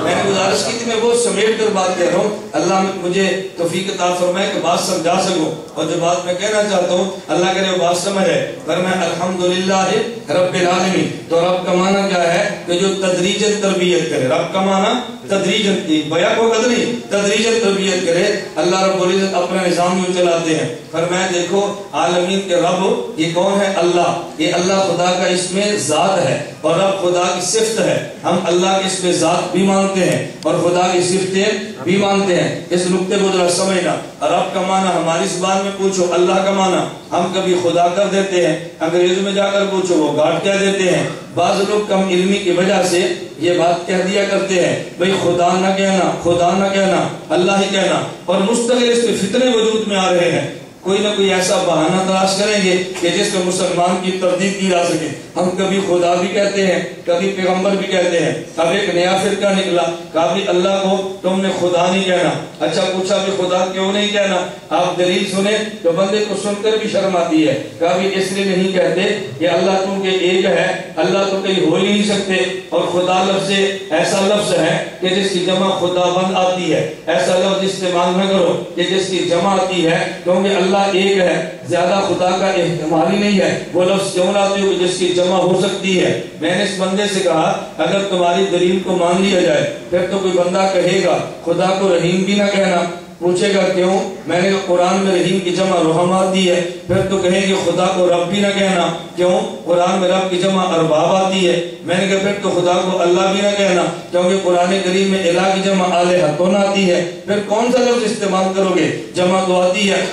میں نے گزارش کی تھی، میں وہ سمیٹ کر بات کہہ رہا ہوں، اللہ مجھے توفیق عطا فرمائے کہ بات سمجھا سکوں، اور جو بات میں کہنا چاہتا ہوں اللہ کرے وہ بات سمجھ ہے۔ فرمایا الحمدللہ رب العالمین، تو رب کا معنی کیا ہے کہ جو تدریجاً تربیت کرے، رب کا معنی تدریجاً، بیک وقت نہیں، تدریجاً تربیت کرے۔ اللہ رب العزت اپنا نظام یوں چلاتے ہیں۔ فرمایا دیکھو عالمین کے رب یہ کون ہے؟ اللہ، یہ اللہ خدا کا اس میں ذات ہے، اور رب خدا کی صفت ہے۔ ہم اللہ کے اس میں ذات بھی مانتے ہیں اور خدا کی صفتیں بھی مانتے ہیں۔ اس نقطے کو ذرا سمجھنا، رب کا معنی ہماری زبان میں پوچھو، اللہ کا معنی ہم کبھی خدا کر دیتے ہیں، انگریزی میں جا کر پوچھو وہ گاڈ کہہ دیتے ہیں۔ بعض لوگ کم علمی کی وجہ سے یہ بات کہہ دیا کرتے ہیں بھئی خدا نہ کہنا، خدا نہ کہنا، اللہ ہی کہنا، اور مستقل اس پہ فتنے وجود میں آ رہے ہیں۔ کوئی نہ کوئی ایسا بہانہ تلاش کریں گے کہ جس پہ مسلمان کی تردید کی جا سکے۔ ہم کبھی خدا بھی کہتے ہیں، کبھی پیغمبر بھی کہتے ہیں۔ اب ایک نیا فرقہ نکلا، کہا بھی اللہ کو تم نے خدا نہیں کہنا۔ اچھا پوچھا بھی خدا کیوں نہیں کہنا؟ آپ دلیل سنیں تو بندے کو سن کر بھی شرم آتی ہے۔ کہا بھی اس لیے نہیں کہتے کہ اللہ کیونکہ ایک ہے، اللہ تو کہیں ہو ہی نہیں سکتے، اور خدا لفظ ایسا لفظ ہے کہ جس کی جمع خدا بند آتی ہے۔ ایسا لفظ استعمال نہ کرو کہ جس کی جمع آتی ہے، کیونکہ اللہ ایک ہے، زیادہ خدا کا احتمال ہی نہیں ہے۔ وہ لفظ کیوں لاتے ہو کہ جس کی جمع ہو سکتی ہے؟ میں نے اس بندے سے کہا اگر تمہاری دلیل کو مان لیا جائے پھر تو کوئی بندہ کہے گا خدا کو رحیم بھی نہ کہنا، پوچھے گا کیوں؟ میں نے کہا قرآن میں رحیم کی جمع رحم آتی ہے، پھر تو کہیں گے خدا کو رب بھی نہ کہنا، کیوں؟ قرآن میں رب کی جمع ارباب آتی ہے۔ میں نے کہا پھر تو خدا کو اللہ بھی نہ کہنا، کیونکہ قرآن کریم میں الہ کی جمع آلہتون آتی ہے۔ پھر کون سا لفظ استعمال کرو گے؟ جمع تو آتی ہے۔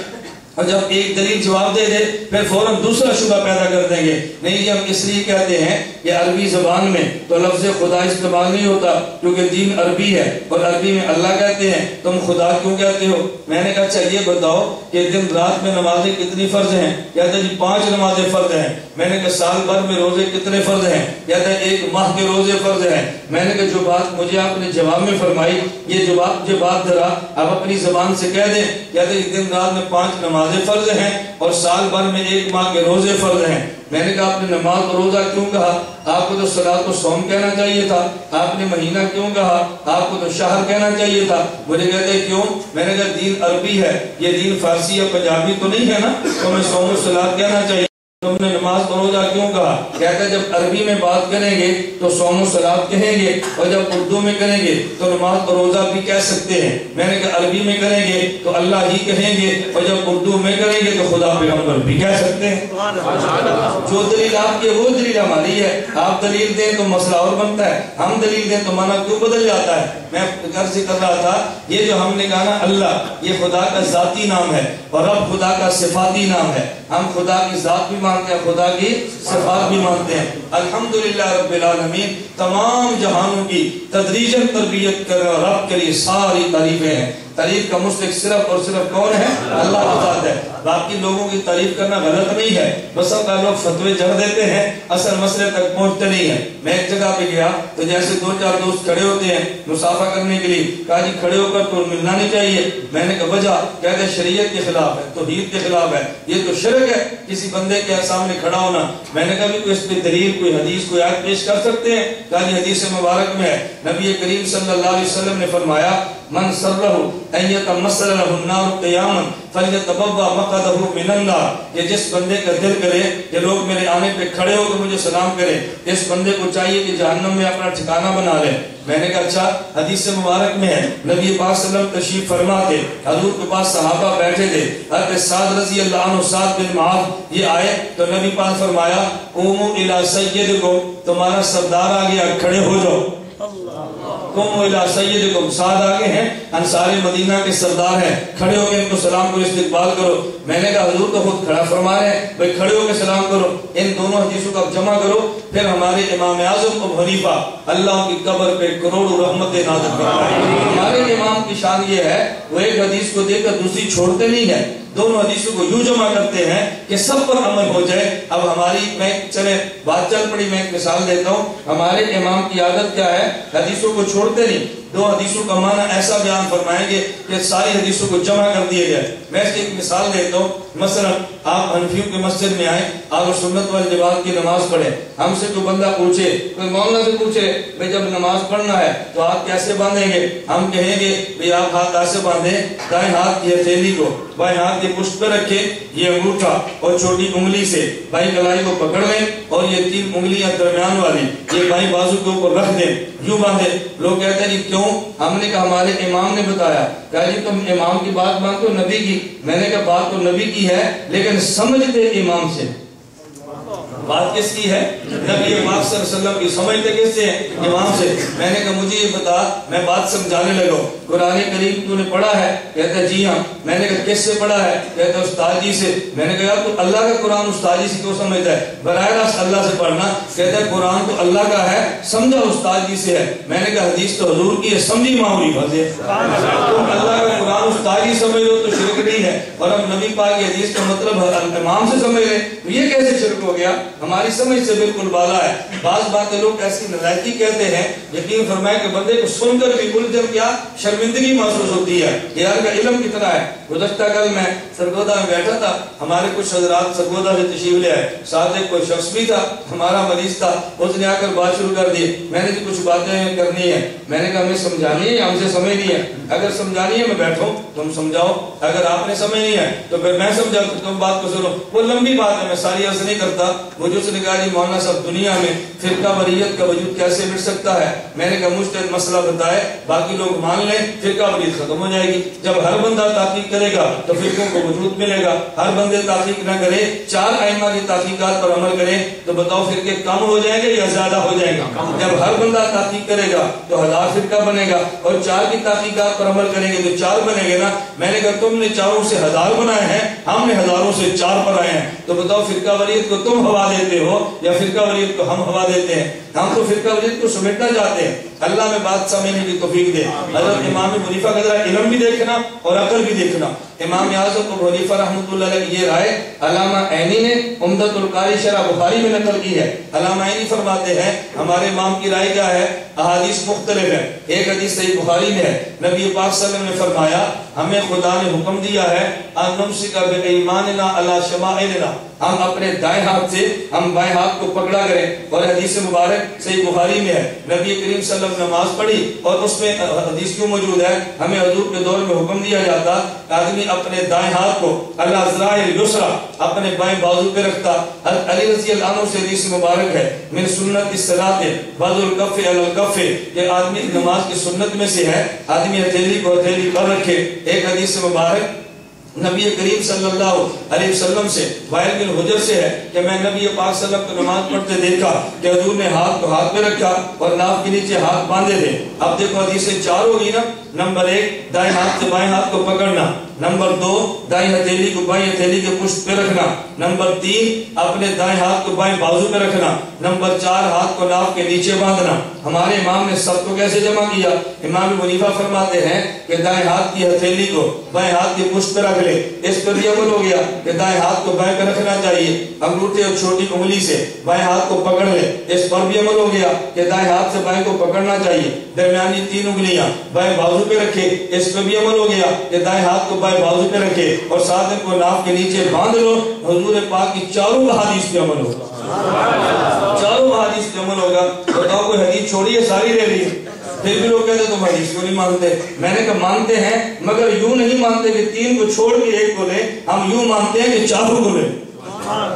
اور جب ایک دلیل جواب دے دے پھر فوراً دوسرا شبہ پیدا کر دیں گے، نہیں جی ہم اس لیے کہتے ہیں کہ عربی زبان میں تو لفظ خدا استعمال نہیں ہوتا کیونکہ دین عربی ہے اور عربی میں اللہ کہتے ہیں، تم خدا کیوں کہتے ہو؟ میں نے کہا اچھا یہ بتاؤ کہ دن رات میں نمازیں کتنی فرض ہیں؟ کہتے ہیں جی 5 نمازیں فرض ہیں۔ میں نے کہا سال بھر میں روزے کتنے فرض ہیں؟ کہتے ہیں 1 ماہ کے روزے فرض ہیں۔ میں نے کہا جو بات مجھے آپ نے جواب میں فرمائی یہ بات ذرا آپ اپنی زبان سے کہہ دیں۔ کہتے ہیں دن رات میں 5 نمازیں فرض ہیں اور سال بھر میں 1 ماہ کے روزے فرض ہیں۔ میں نے کہا آپ نے نماز اور روزہ کیوں کہا؟ آپ کو تو صلاۃ و صوم کہنا چاہیے تھا۔ آپ نے مہینہ کیوں کہا؟ آپ کو تو شہر کہنا چاہیے تھا۔ مجھے کہتے ہیں کیوں؟ میں نے کہا دین عربی ہے، یہ دین فارسی یا پنجابی تو نہیں ہے نا، تو میں صوم و صلاۃ کہنا چاہیے۔ تم نے نماز اور روزہ کیوں کہا؟ کہتا ہے جب عربی میں بات کریں گے تو صوم و صلاۃ کہیں گے اور جب اردو میں کریں گے تو نماز اور روزہ بھی کہہ سکتے ہیں۔ میں نے کہا عربی میں کریں گے تو اللہ ہی کہیں گے اور جب اردو میں کریں گے تو خدا پیغمبر بھی کہہ سکتے ہیں۔ جو دلیل آپ کی وہ دلیل ہماری ہے۔ آپ دلیل دیں تو مسئلہ اور بنتا ہے، ہم دلیل دیں تو معنی کیوں بدل جاتا ہے؟ میں عرض کر رہا تھا یہ جو ہم نے کہا نا اللہ یہ خدا کا ذاتی نام ہے اور رب خدا کا صفاتی نام ہے۔ ہم خدا کی ذات بھی مانتے ہیں، خدا کی صفات بھی مانتے ہیں۔ الحمدللہ رب العالمین، تمام جہانوں کی تدریجاً تربیت کر رہے رب کے لیے ساری تعریفیں ہیں۔ تعریف کا مستحق صرف اور صرف کون ہے؟ اللہ کی ذات ہے۔ باقی لوگوں کی تعریف کرنا غلط نہیں ہے، بس اب لوگ فتوے جڑ دیتے ہیں، اصل مسئلے تک پہنچتے نہیں ہیں۔ میں ایک جگہ پہ گیا تو جیسے 2-4 دوست کھڑے ہوتے ہیں مصافحہ کرنے کے لیے، کہا جی کھڑے ہو کر تو ملنا نہیں چاہیے۔ میں نے کہا وجہ؟ کہتے شریعت کے خلاف ہے، توحید کے خلاف ہے، یہ تو شرک ہے کسی بندے کے سامنے کھڑا ہونا۔ میں نے کہا بھی کوئی اس پہ دلیل، کوئی حدیث، کوئی آیت پیش کر سکتے ہیں؟ کہا جی حدیث مبارک میں ہے، نبی کریم صلی اللہ علیہ وسلم نے فرمایا من سرہ ان یتمثل لہ النار قیاما فلیتبوأ مقعدہ من النار، کہ جس بندے کا دل کرے کہ لوگ میرے آنے پہ کھڑے ہو کر مجھے سلام کریں، اس بندے کو چاہیے کہ جہنم میں اپنا ٹھکانہ بنا لے۔ میں نے کہا اچھا حدیث مبارک میں ہے نبی پاک صلی اللہ علیہ وسلم تشریف فرما تھے، حضور کے پاس صحابہ بیٹھے تھے، حضرت سعد رضی اللہ عنہ، سعد بن معاذ یہ آئے تو نبی پاک فرمایا قوموا الی سیدکم، تمہارا سردار آ گیا کھڑے ہو جاؤ۔ قوموا الی سیدکم، سعد آگے ہیں، انصار مدینہ کے سردار ہیں، کھڑے ہو کے ان کو سلام کرو، استقبال کرو۔ میں نے کہا حضور تو خود کھڑا فرما رہے ہیں، بھئی کھڑے ہو کے سلام کرو۔ ان دونوں حدیثوں کا جمع کرو، پھر ہمارے امام اعظم ابو حنیفہ اللہ کی قبر پہ کروڑوں رحمتیں نازل فرمائے۔ ہمارے امام کی شان یہ ہے وہ ایک حدیث کو دے کر دوسری چھوڑتے نہیں ہیں، دونوں حدیثوں کو یوں جمع کرتے ہیں کہ سب پر عمل ہو جائے۔ اب ہماری میں چلے بات چل پڑی، میں ایک مثال دیتا ہوں۔ ہمارے امام کی عادت کیا ہے؟ حدیثوں کو چھوڑتے نہیں، 2 حدیثوں کا معنی ایسا بیان فرمائیں گے کہ ساری حدیثوں کو جمع کر دیے جائے۔ میں اس کی ایک مثال دیتا ہوں۔ مثلا آپ حنفیوں کے مسجد میں آئیں، آپ سنت والجماعت کی نماز پڑھیں، ہم سے کوئی بندہ پوچھے، کوئی مولانا سے پوچھے بھئی جب نماز پڑھنا ہے تو ہاتھ کیسے باندھیں گے؟ ہم کہیں گے بھئی آپ ہاتھ ایسے باندھیں، دائیں ہاتھ کی ہتھیلی کو بائیں ہاتھ کی پشت پہ رکھے، یہ انگوٹھا اور چھوٹی انگلی سے بائیں کلائی کو پکڑ لیں اور یہ 3 انگلیاں درمیان والی یہ بائیں بازو کے اوپر رکھ دیں، یوں باندھیں۔ لوگ کہتے ہیں جی کیوں؟ ہم نے کہا ہمارے امام نے بتایا۔ کہا جی تم امام کی بات مانتے ہو نبی کی؟ میں نے کہا بات تو نبی کی ہے لیکن سمجھتے امام سے۔ بات کس کی ہے؟ نبی پاک صلی اللہ علیہ وسلم کی، سمجھتے کس سے؟ امام سے۔ میں نے کہا مجھے یہ بتا، میں بات سمجھانے لگا، قرآن کریم تو نے پڑھا ہے؟ کہتا ہے جی ہاں۔ میں نے کہا کس سے پڑھا ہے؟ کہتا ہے استاد جی سے۔ میں نے کہا یار تو اللہ کا قرآن استاد جی سے کیوں سمجھتا ہے؟ براہ راست اللہ سے پڑھنا۔ کہتا ہے قرآن تو اللہ کا ہے، سمجھا استاد جی سے ہے۔ میں نے کہا حدیث تو حضور کی ہے، سمجھی معمولی بات ہے۔ تم اللہ کا قرآن استاد جی سمجھ لو تو شرک نہیں ہے، اور ہم نبی پاک کی حدیث کا مطلب امام سے سمجھ لیں، یہ کیسے شرک ہو گیا؟ ہماری سمجھ سے بالکل بالا ہے۔ بعض باتیں لوگ ایسی نالائکی کہتے ہیں، یقین فرمائے کہ بندے کو سن کر بھی الجھن کیا شرمندگی محسوس ہوتی ہے، یار کا علم کتنا ہے۔ گزشتہ کل میں سرگودا میں بیٹھا تھا، ہمارے کچھ حضرات سرگودا سے تشریف لے آئے، ساتھ ایک کوئی شخص بھی تھا ہمارا مریض تھا، اس نے آ کر بات شروع کر دی۔ میں نے کچھ باتیں کرنی ہے، میں نے کہا ہمیں سمجھانی ہے، ہم سے سمجھنی ہے، اگر سمجھانی ہے میں بیٹھوں تم سمجھاؤ، اگر آپ نے سمجھنی ہے تو پھر میں سمجھا تم بات کو سنو۔ وہ لمبی بات ہے، میں ساری عرض نہیں کرتا، مجھے مجھے اس نے کہا جی مولانا صاحب دنیا میں فرقہ واریت کا وجود کیسے مٹ سکتا ہے؟ میں نے کہا مجتہد مسئلہ بتائے، باقی لوگ مان لیں، فرقہ واریت ختم ہو جائے گی۔ جب ہر بندہ تحقیق کرے گا تو فرقوں کو وجود ملے گا، ہر بندے تحقیق نہ کرے، 4 ائمہ کی تحقیقات پر عمل کرے تو بتاؤ فرقے کم ہو جائیں گے یا زیادہ ہو جائیں گے؟ جب ہر بندہ تحقیق کرے گا تو 1000 فرقہ بنے گا، اور 4 کی تحقیقات پر عمل کریں گے تو 4 بنے گے نا۔ میں نے کہا تم نے 4 سے 1000 بنائے ہیں، ہم نے ہزاروں سے 4 پر آئے ہیں، تو بتاؤ فرقہ واریت کو تم ہوا دیتے ہو یا فرقہ واریت کو ہم ہوا دیتے ہیں؟ ہم تو فرقہ واریت کو سمیٹنا چاہتے ہیں۔ اللہ میں بات سمجھنے کی توفیق دے۔ حضرت امام ابو حنیفہ کا ذرا علم بھی دیکھنا اور عقل بھی دیکھنا۔ امام اعظم ابو حنیفہ رحمۃ اللہ علیہ کی یہ رائے علامہ عینی نے عمدۃ القاری شرح بخاری میں نقل کی ہے۔ علامہ عینی فرماتے ہیں ہمارے امام کی رائے کیا ہے؟ احادیث مختلف ہے۔ ایک حدیث صحیح بخاری میں ہے، نبی پاک صلی اللہ علیہ وسلم نے فرمایا ہمیں خدا نے حکم دیا ہے ان نمسک بایماننا علی شمائلنا، ہم اپنے دائیں ہاتھ سے ہم بائیں ہاتھ کو پکڑا کریں۔ اور حدیث مبارک صحیح بخاری میں ہے، نبی کریم صلی اللہ علیہ وسلم نماز پڑھی اور اس میں حدیث کیوں موجود ہے؟ ہمیں حضور کے دور میں حکم دیا جاتا آدمی اپنے دائیں ہاتھ کو اللہ ذراع الیسرا اپنے بائیں بازو پہ رکھتا۔ حضرت علی رضی اللہ عنہ سے حدیث مبارک ہے من سنت الصلاۃ وضع الکف علی الکف، یہ آدمی نماز کی سنت میں سے ہے آدمی ہتھیلی کو ہتھیلی پر رکھے۔ ایک حدیث مبارک نبی کریم صلی اللہ علیہ وسلم سے وائل بن حجر سے ہے کہ میں نبی پاک صلی اللہ علیہ وسلم کو نماز پڑھتے دیکھا کہ حضور نے ہاتھ کو ہاتھ پہ رکھا اور ناف کے نیچے ہاتھ باندھے تھے۔ اب دیکھو حدیثیں 4 ہوگی نا۔ نمبر 1 دائیں ہاتھ سے بائیں ہاتھ کو پکڑنا، نمبر 2 دائیں ہتھیلی کو بائیں ہتھیلی کے پشت پہ رکھنا، نمبر 3 اپنے دائیں ہاتھ کو بائیں بازو پہ رکھنا، نمبر 4 ہاتھ کو ناف کے نیچے باندھنا۔ ہمارے امام نے سب کو کیسے جمع کیا؟ امام ابو حنیفہ فرماتے ہیں کہ دائیں ہاتھ کی ہتھیلی کو بائیں ہاتھ کے پشت پہ رکھ لے، اس پر یہ عمل ہو گیا کہ دائیں ہاتھ کو بائیں پہ رکھنا چاہیے، انگوٹھے اور چھوٹی انگلی سے بائیں ہاتھ کو پکڑ لے، اس پر بھی عمل ہو گیا کہ دائیں ہاتھ سے بائیں کو پکڑنا چاہیے، درمیانی 3 انگلیاں بائیں بازو پہ رکھے، اس پہ بھی عمل ہو گیا کہ دائیں ہاتھ کو بائیں بازو پہ رکھے، اور ساتھ ان کو ناف کے نیچے باندھ لو۔ حضور پاک کی 4 احادیث پہ عمل ہوگا، 4 احادیث پہ عمل ہوگا۔ بتاؤ کوئی حدیث چھوڑی ہے؟ ساری لے لی۔ پھر بھی لوگ کہتے تم حدیث کو نہیں مانتے۔ میں نے کہا مانتے ہیں مگر یوں نہیں مانتے کہ 3 کو چھوڑ کے 1 کو لیں، ہم یوں مانتے ہیں کہ 4 کو لیں۔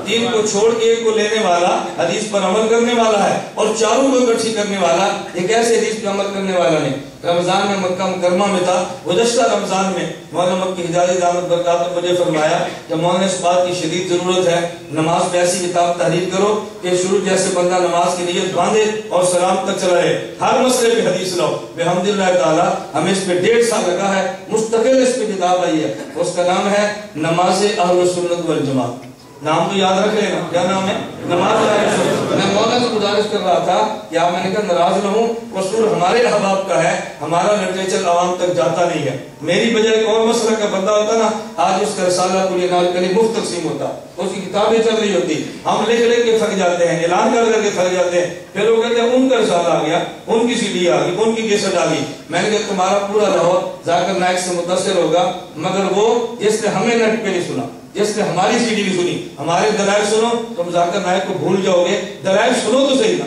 3 کو چھوڑ کے 1 کو لینے والا حدیث پر عمل کرنے والا ہے، اور 4 کو اکٹھی کرنے والا ایک ایسے حدیث پر عمل کرنے والا نہیں۔ رمضان میں مکہ مکرمہ میں تھا، گزشتہ رمضان میں مولانا مکی حجازی دامت برکاتہ مجھے فرمایا کہ مولانا اس بات کی شدید ضرورت ہے نماز پہ ایسی کتاب تحریر کرو کہ شروع جیسے بندہ نماز کی نیت باندھے اور سلام تک چلا رہے، ہر مسئلے پہ حدیث لاؤ۔ بحمدللہ تعالی ہمیں اس پہ 1.5 سال لگا ہے، مستقل اس پہ کتاب آئی ہے، اس کا نام ہے نماز اہل سنت والجماعت۔ نام تو یاد رکھ لینا، کیا نام ہے؟ نماز اہل سنت۔ میں مولانا سے گزارش کر رہا تھا کہ آپ، میں نے کہا ناراض نہ ہوں، قصور ہمارے احباب کا ہے، ہمارا لٹریچر عوام تک جاتا نہیں ہے۔ میری بجائے ایک اور مسئلہ کا بندہ ہوتا نا، آج اس کا رسالہ کلیہ نال کلی مفت تقسیم ہوتا، اس کی کتابیں چل رہی ہوتی، ہم لکھ کے تھک جاتے ہیں، اعلان کر کے تھک جاتے ہیں، پھر لوگ کہتے ہیں ان کا رسالہ آ گیا، ان کی CD آ گئی، ان کی کیسٹ آ گئی۔ میں نے کہا تمہارا پورا لاہور ذاکر نائک سے متاثر ہوگا، مگر وہ جس نے ہمیں نیٹ پہ نہیں سنا، جس نے ہماری CD نہیں سنی، ہمارے دلائل سنو، تم ذاکر نائک کو بھول جاؤ گے۔ دلائل سنو تو صحیح نا،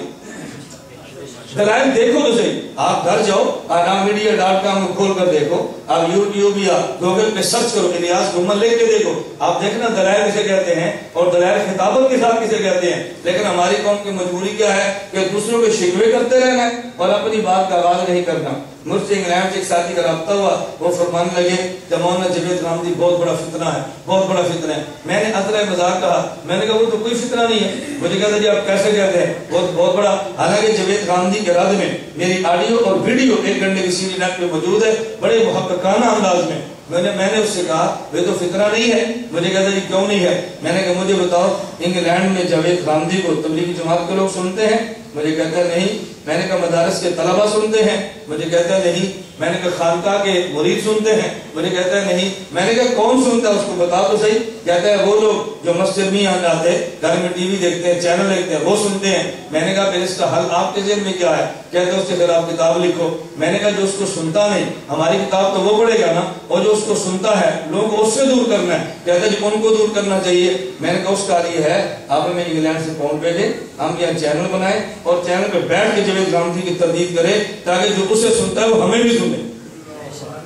دلائل دیکھو تو صحیح۔ آپ گھر جاؤ، anamedia.com کو کھول کر دیکھو، آپ YouTube یا گوگل پہ سرچ کرو کہ الیاس گھمل لے کے دیکھو، آپ دیکھنا دلائل کسے کہتے ہیں اور دلائل خطابت کے ساتھ کسے کہتے ہیں۔ لیکن ہماری قوم کی مجبوری کیا ہے کہ دوسروں کے شکوے کرتے رہنا ہے اور اپنی بات کا آغاز نہیں کرنا۔ مجھ سے انگلینڈ سے ایک ساتھی کا رابطہ ہوا، وہ فرمانے لگے کہ مولانا جاوید غامدی بہت بڑا فتنہ ہے، بہت بڑا فتنہ ہے۔ میں نے عذرا مذاق کہا، میں نے کہا وہ تو کوئی فتنہ نہیں ہے۔ مجھے کہتا جی آپ کیسے کہتے ہیں بہت بڑا؟ حالانکہ جاوید غامدی کے رد میں میری آڈیو اور ویڈیو 1 گھنٹے کی CD نیٹ پہ موجود ہے، بڑے محققانہ انداز میں۔ میں نے اس سے کہا وہ تو فتنہ نہیں ہے۔ مجھے کہتا جی کیوں نہیں ہے؟ میں نے کہا مجھے بتاؤ انگلینڈ میں جاوید غامدی کو تبلیغی جماعت کے لوگ سنتے ہیں؟ مجھے کہتا ہے نہیں۔ میں نے کہا مدارس کے طلبہ سنتے ہیں؟ مجھے کہتا ہے نہیں۔ میں نے کہا خانقاہ کے مرید سنتے ہیں؟ مجھے کہتا ہے نہیں۔ میں نے کہا کون سنتا ہے اس کو بتا تو صحیح۔ کہتا ہے وہ لوگ جو مسجد میں آ جاتے ہیں، گھر میں TV دیکھتے ہیں، چینل دیکھتے ہیں، وہ سنتے ہیں۔ میں نے کہا پھر اس کا حل آپ کے ذہن میں کیا ہے؟ کہتے ہیں اس سے پھر آپ کتاب لکھو۔ میں نے کہا جو اس کو سنتا نہیں، ہماری کتاب تو وہ پڑھے گا نا، اور جو اس کو سنتا ہے لوگوں کو اس سے دور کرنا ہے۔ کہتا ہے جی ان کو دور کرنا چاہیے۔ میں نے کہا اس کا یہ ہے آپ ہمیں انگلینڈ سے فون بھیجیں، ہم یہاں چینل بنائیں اور چینل پہ بیٹھ کے جاوید غامدی کی تردید کرے تاکہ جو اسے سنتا ہے وہ ہمیں بھی سنے۔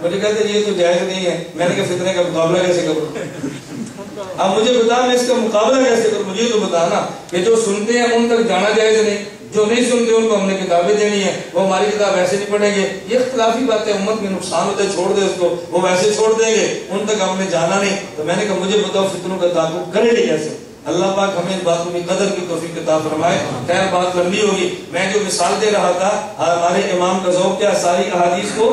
مجھے کہتے ہیں یہ تو جائز نہیں ہے۔ میں نے کہا فتنے کا مقابلہ کیسے کروں؟ اب مجھے بتا میں اس کا مقابلہ کیسے کروں؟ مجھے تو بتانا کہ جو سنتے ہیں ان تک جانا جائز نہیں، جو نہیں سنتے ان کو ہم نے کتابیں دینی ہیں، وہ ہماری کتاب ایسے نہیں پڑھیں گے، یہ اختلافی باتیں، امت میں نقصان ہوتا ہے، چھوڑ دے اس کو، وہ ویسے چھوڑ دیں گے، ان تک ہم نے جانا نہیں۔ تو میں نے کہا مجھے بتاؤ فتنوں کا تعاقب کرے گی کیسے؟ اللہ پاک ہمیں ان باتوں کی قدر کی توفیق عطا فرمائے۔ خیر بات لمبی ہوگی، میں جو مثال دے رہا تھا، ہمارے امام کا ذوق کیا، ساری احادیث کو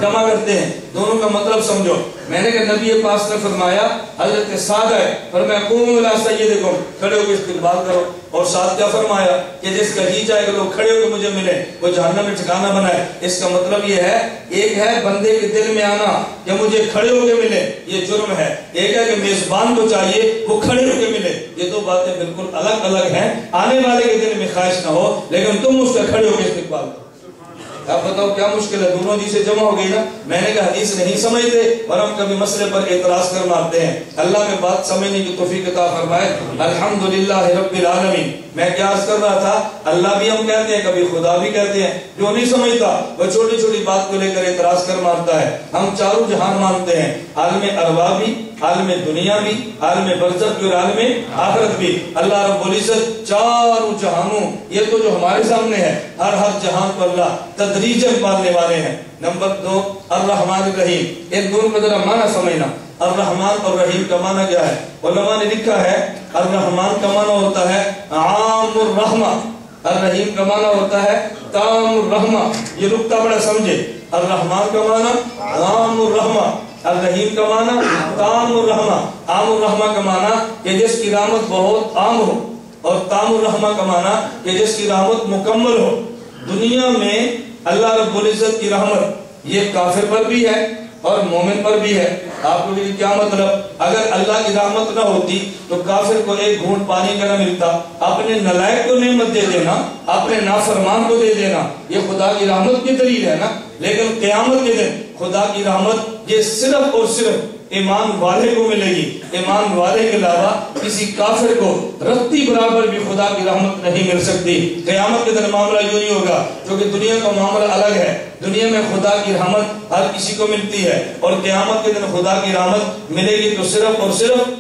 جمع کرتے ہیں، دونوں کا مطلب سمجھو۔ میں نے کہا نبی پاک نے فرمایا، حضرت سعد ہے، فرمایا قوموا الی سیدکم، کھڑے ہو کے استقبال کرو، اور ساتھ کیا فرمایا کہ جس کا جی چاہے کہ لوگ کھڑے ہو کے مجھے ملے وہ جہنم میں ٹھکانہ بنائے۔ اس کا مطلب یہ ہے، ایک ہے بندے کے دل میں آنا کہ مجھے کھڑے ہو کے ملے، یہ جرم ہے، ایک ہے کہ میزبان کو چاہیے وہ کھڑے ہو کے ملے، یہ دو باتیں بالکل الگ الگ ہیں۔ آنے والے کے دل میں خواہش نہ ہو لیکن تم اس کا کھڑے ہو کے استقبال کرو۔ آپ بتاؤ کیا مشکل ہے، دونوں حدیثیں جمع ہو گئی نا۔ میں نے کہا حدیث نہیں سمجھتے اور ہم کبھی مسئلے پر اعتراض کر مارتے ہیں، اللہ میں بات سمجھنے کی توفیق عطا فرمائے۔ الحمدللہ رب العالمین۔ میں کیا عرض کر رہا تھا، اللہ بھی ہم کہتے ہیں، کبھی خدا بھی کہتے ہیں، جو نہیں سمجھتا وہ چھوٹی چھوٹی بات کو لے کر اعتراض کر مارتا ہے۔ ہم چاروں جہان مانتے ہیں، عالم ارواح بھی، عالم دنیا بھی، عالم برزخ بھی اور عالم آخرت بھی۔ اللہ رب العزت چاروں جہانوں، یہ تو جو ہمارے سامنے ہے، ہر جہان کو اللہ تدریجاً پالنے والے ہیں۔ نمبر 2 الرحمن الرحیم، ان دونوں کا ذرا معنی سمجھنا۔ الرحمن اور رحیم کا معنی کیا ہے؟ علماء نے لکھا ہے الرحمن کا معنی ہوتا ہے عام الرحمہ، الرحیم کا معنی ہوتا ہے تام الرحمہ۔ یہ نقطہ بڑا سمجھے، الرحمن کا معنی عام الرحمہ، الرحیم کا معنی تام الرحمہ۔ عام الرحمہ کا معنی کہ جس کی رحمت بہت عام ہو، اور تام الرحمہ کا معنی کہ جس کی رحمت مکمل ہو۔ دنیا میں اللہ رب العزت کی رحمت یہ کافر پر بھی ہے اور مومن پر بھی ہے۔ آپ کو کیا مطلب؟ اگر اللہ کی رحمت نہ ہوتی تو کافر کو ایک گھونٹ پانی کا نہ ملتا، اپنے نالائق کو نعمت دے دینا، اپنے نافرمان کو دے دینا، یہ خدا کی رحمت کی دلیل ہے نا۔ لیکن قیامت کے دن خدا کی رحمت یہ صرف اور صرف ایمان والے کو ملے گی، ایمان والے کے علاوہ کسی کافر کو رتی برابر بھی خدا کی رحمت نہیں مل سکتی۔ قیامت کے دن معاملہ یوں نہیں ہوگا، کیونکہ دنیا کا معاملہ الگ ہے، دنیا میں خدا کی رحمت ہر کسی کو ملتی ہے، اور قیامت کے دن خدا کی رحمت ملے گی تو صرف اور صرف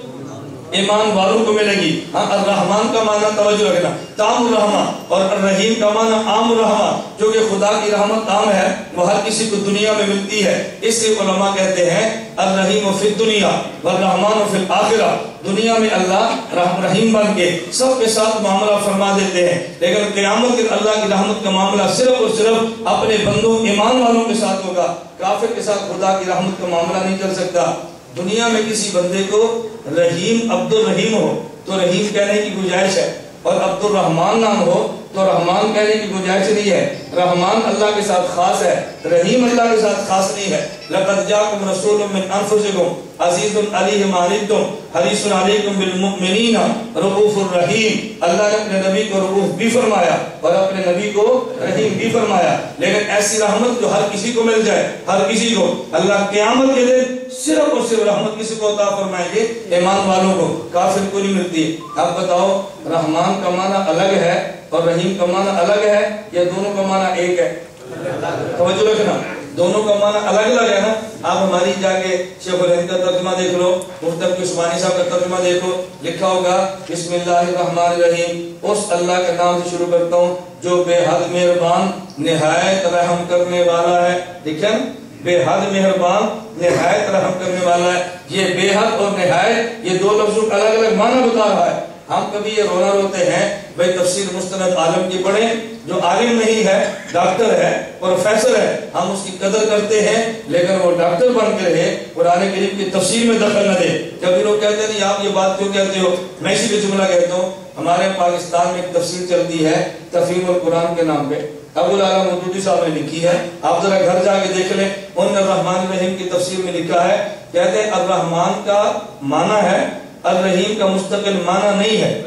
ایمان والوں کو ملے گی۔ ہاں الرحمن کا معنی توجہ رکھنا تام الرحمہ، اور الرحیم کا معنی عام الرحمہ، جو کہ خدا کی رحمت عام ہے، وہ ہر کسی کو دنیا میں ملتی ہے۔ اس سے علماء کہتے ہیں الرحیم فی الدنیا والرحمن فی الآخرہ، دنیا میں اللہ رحیم بن کے سب کے ساتھ معاملہ فرما دیتے ہیں، لیکن قیامت کے اللہ کی رحمت کا معاملہ صرف اور صرف اپنے بندوں ایمان والوں کے ساتھ ہوگا، کافر کے ساتھ خدا کی رحمت کا معاملہ نہیں چل سکتا۔ دنیا میں کسی بندے کو رحیم عبد الرحیم ہو تو رحیم کہنے کی گنجائش ہے، اور عبد الرحمن نام ہو تو رحمان کہنے کی گنجائش نہیں ہے۔ رحمان اللہ کے ساتھ خاص ہے، رحیم اللہ کے ساتھ خاص نہیں ہے۔ لقد جاءکم رسول من انفسکم عزیز علیہ ما عنتم حریص علیکم بالمؤمنین رؤوف الرحیم۔ اللہ نے اپنے نبی کو رؤوف بھی فرمایا اور اپنے نبی کو رحیم بھی فرمایا، لیکن ایسی رحمت جو ہر کسی کو مل جائے، ہر کسی کو، اللہ قیامت کے دن صرف اور صرف رحمت کسی کو عطا فرمائیں گے؟ ایمان والوں کو، کافر کو نہیں ملتی۔ آپ بتاؤ رحمان کا معنی الگ ہے اور رحیم کا معنی الگ ہے یا دونوں کا معنی ایک ہے؟ توجہ رکھنا، دونوں کا معنی الگ الگ ہے نا۔ آپ ہماری جا کے شیخ الہند کا ترجمہ دیکھ لو، مفتر عثمانی صاحب کا ترجمہ دیکھو، لکھا ہوگا بسم اللہ الرحمن الرحیم، اس اللہ کے نام سے شروع کرتا ہوں جو بے حد مہربان نہایت رحم کرنے والا ہے۔ دیکھیں بے حد مہربان نہایت رحم کرنے والا ہے، یہ بے حد اور نہایت یہ دو لفظوں کا الگ الگ معنی بتا رہا ہے۔ ہم کبھی یہ رونا روتے ہیں بھئی تفسیر مستند عالم کی پڑھیں، جو عالم نہیں ہے، ڈاکٹر ہے، پروفیسر ہے، ہم اس کی قدر کرتے ہیں، لیکن وہ ڈاکٹر بن کے رہے، قرآن کریم کی تفسیر میں دخل نہ دے۔ کبھی لوگ کہتے ہیں نہیں آپ یہ بات کیوں کہتے ہو، میں اسی پہ جملہ کہتا ہوں۔ ہمارے پاکستان میں ایک تفسیر چلتی ہے تفہیم القرآن کے نام پہ، ابو العالی مودودی صاحب نے لکھی ہے، آپ ذرا گھر جا کے دیکھ لیں، ان الرحمن الرحیم کی تفسیر میں لکھا ہے، کہتے ہیں الرحمن کا معنی ہے، الرحیم کا مستقل معنی نہیں ہے۔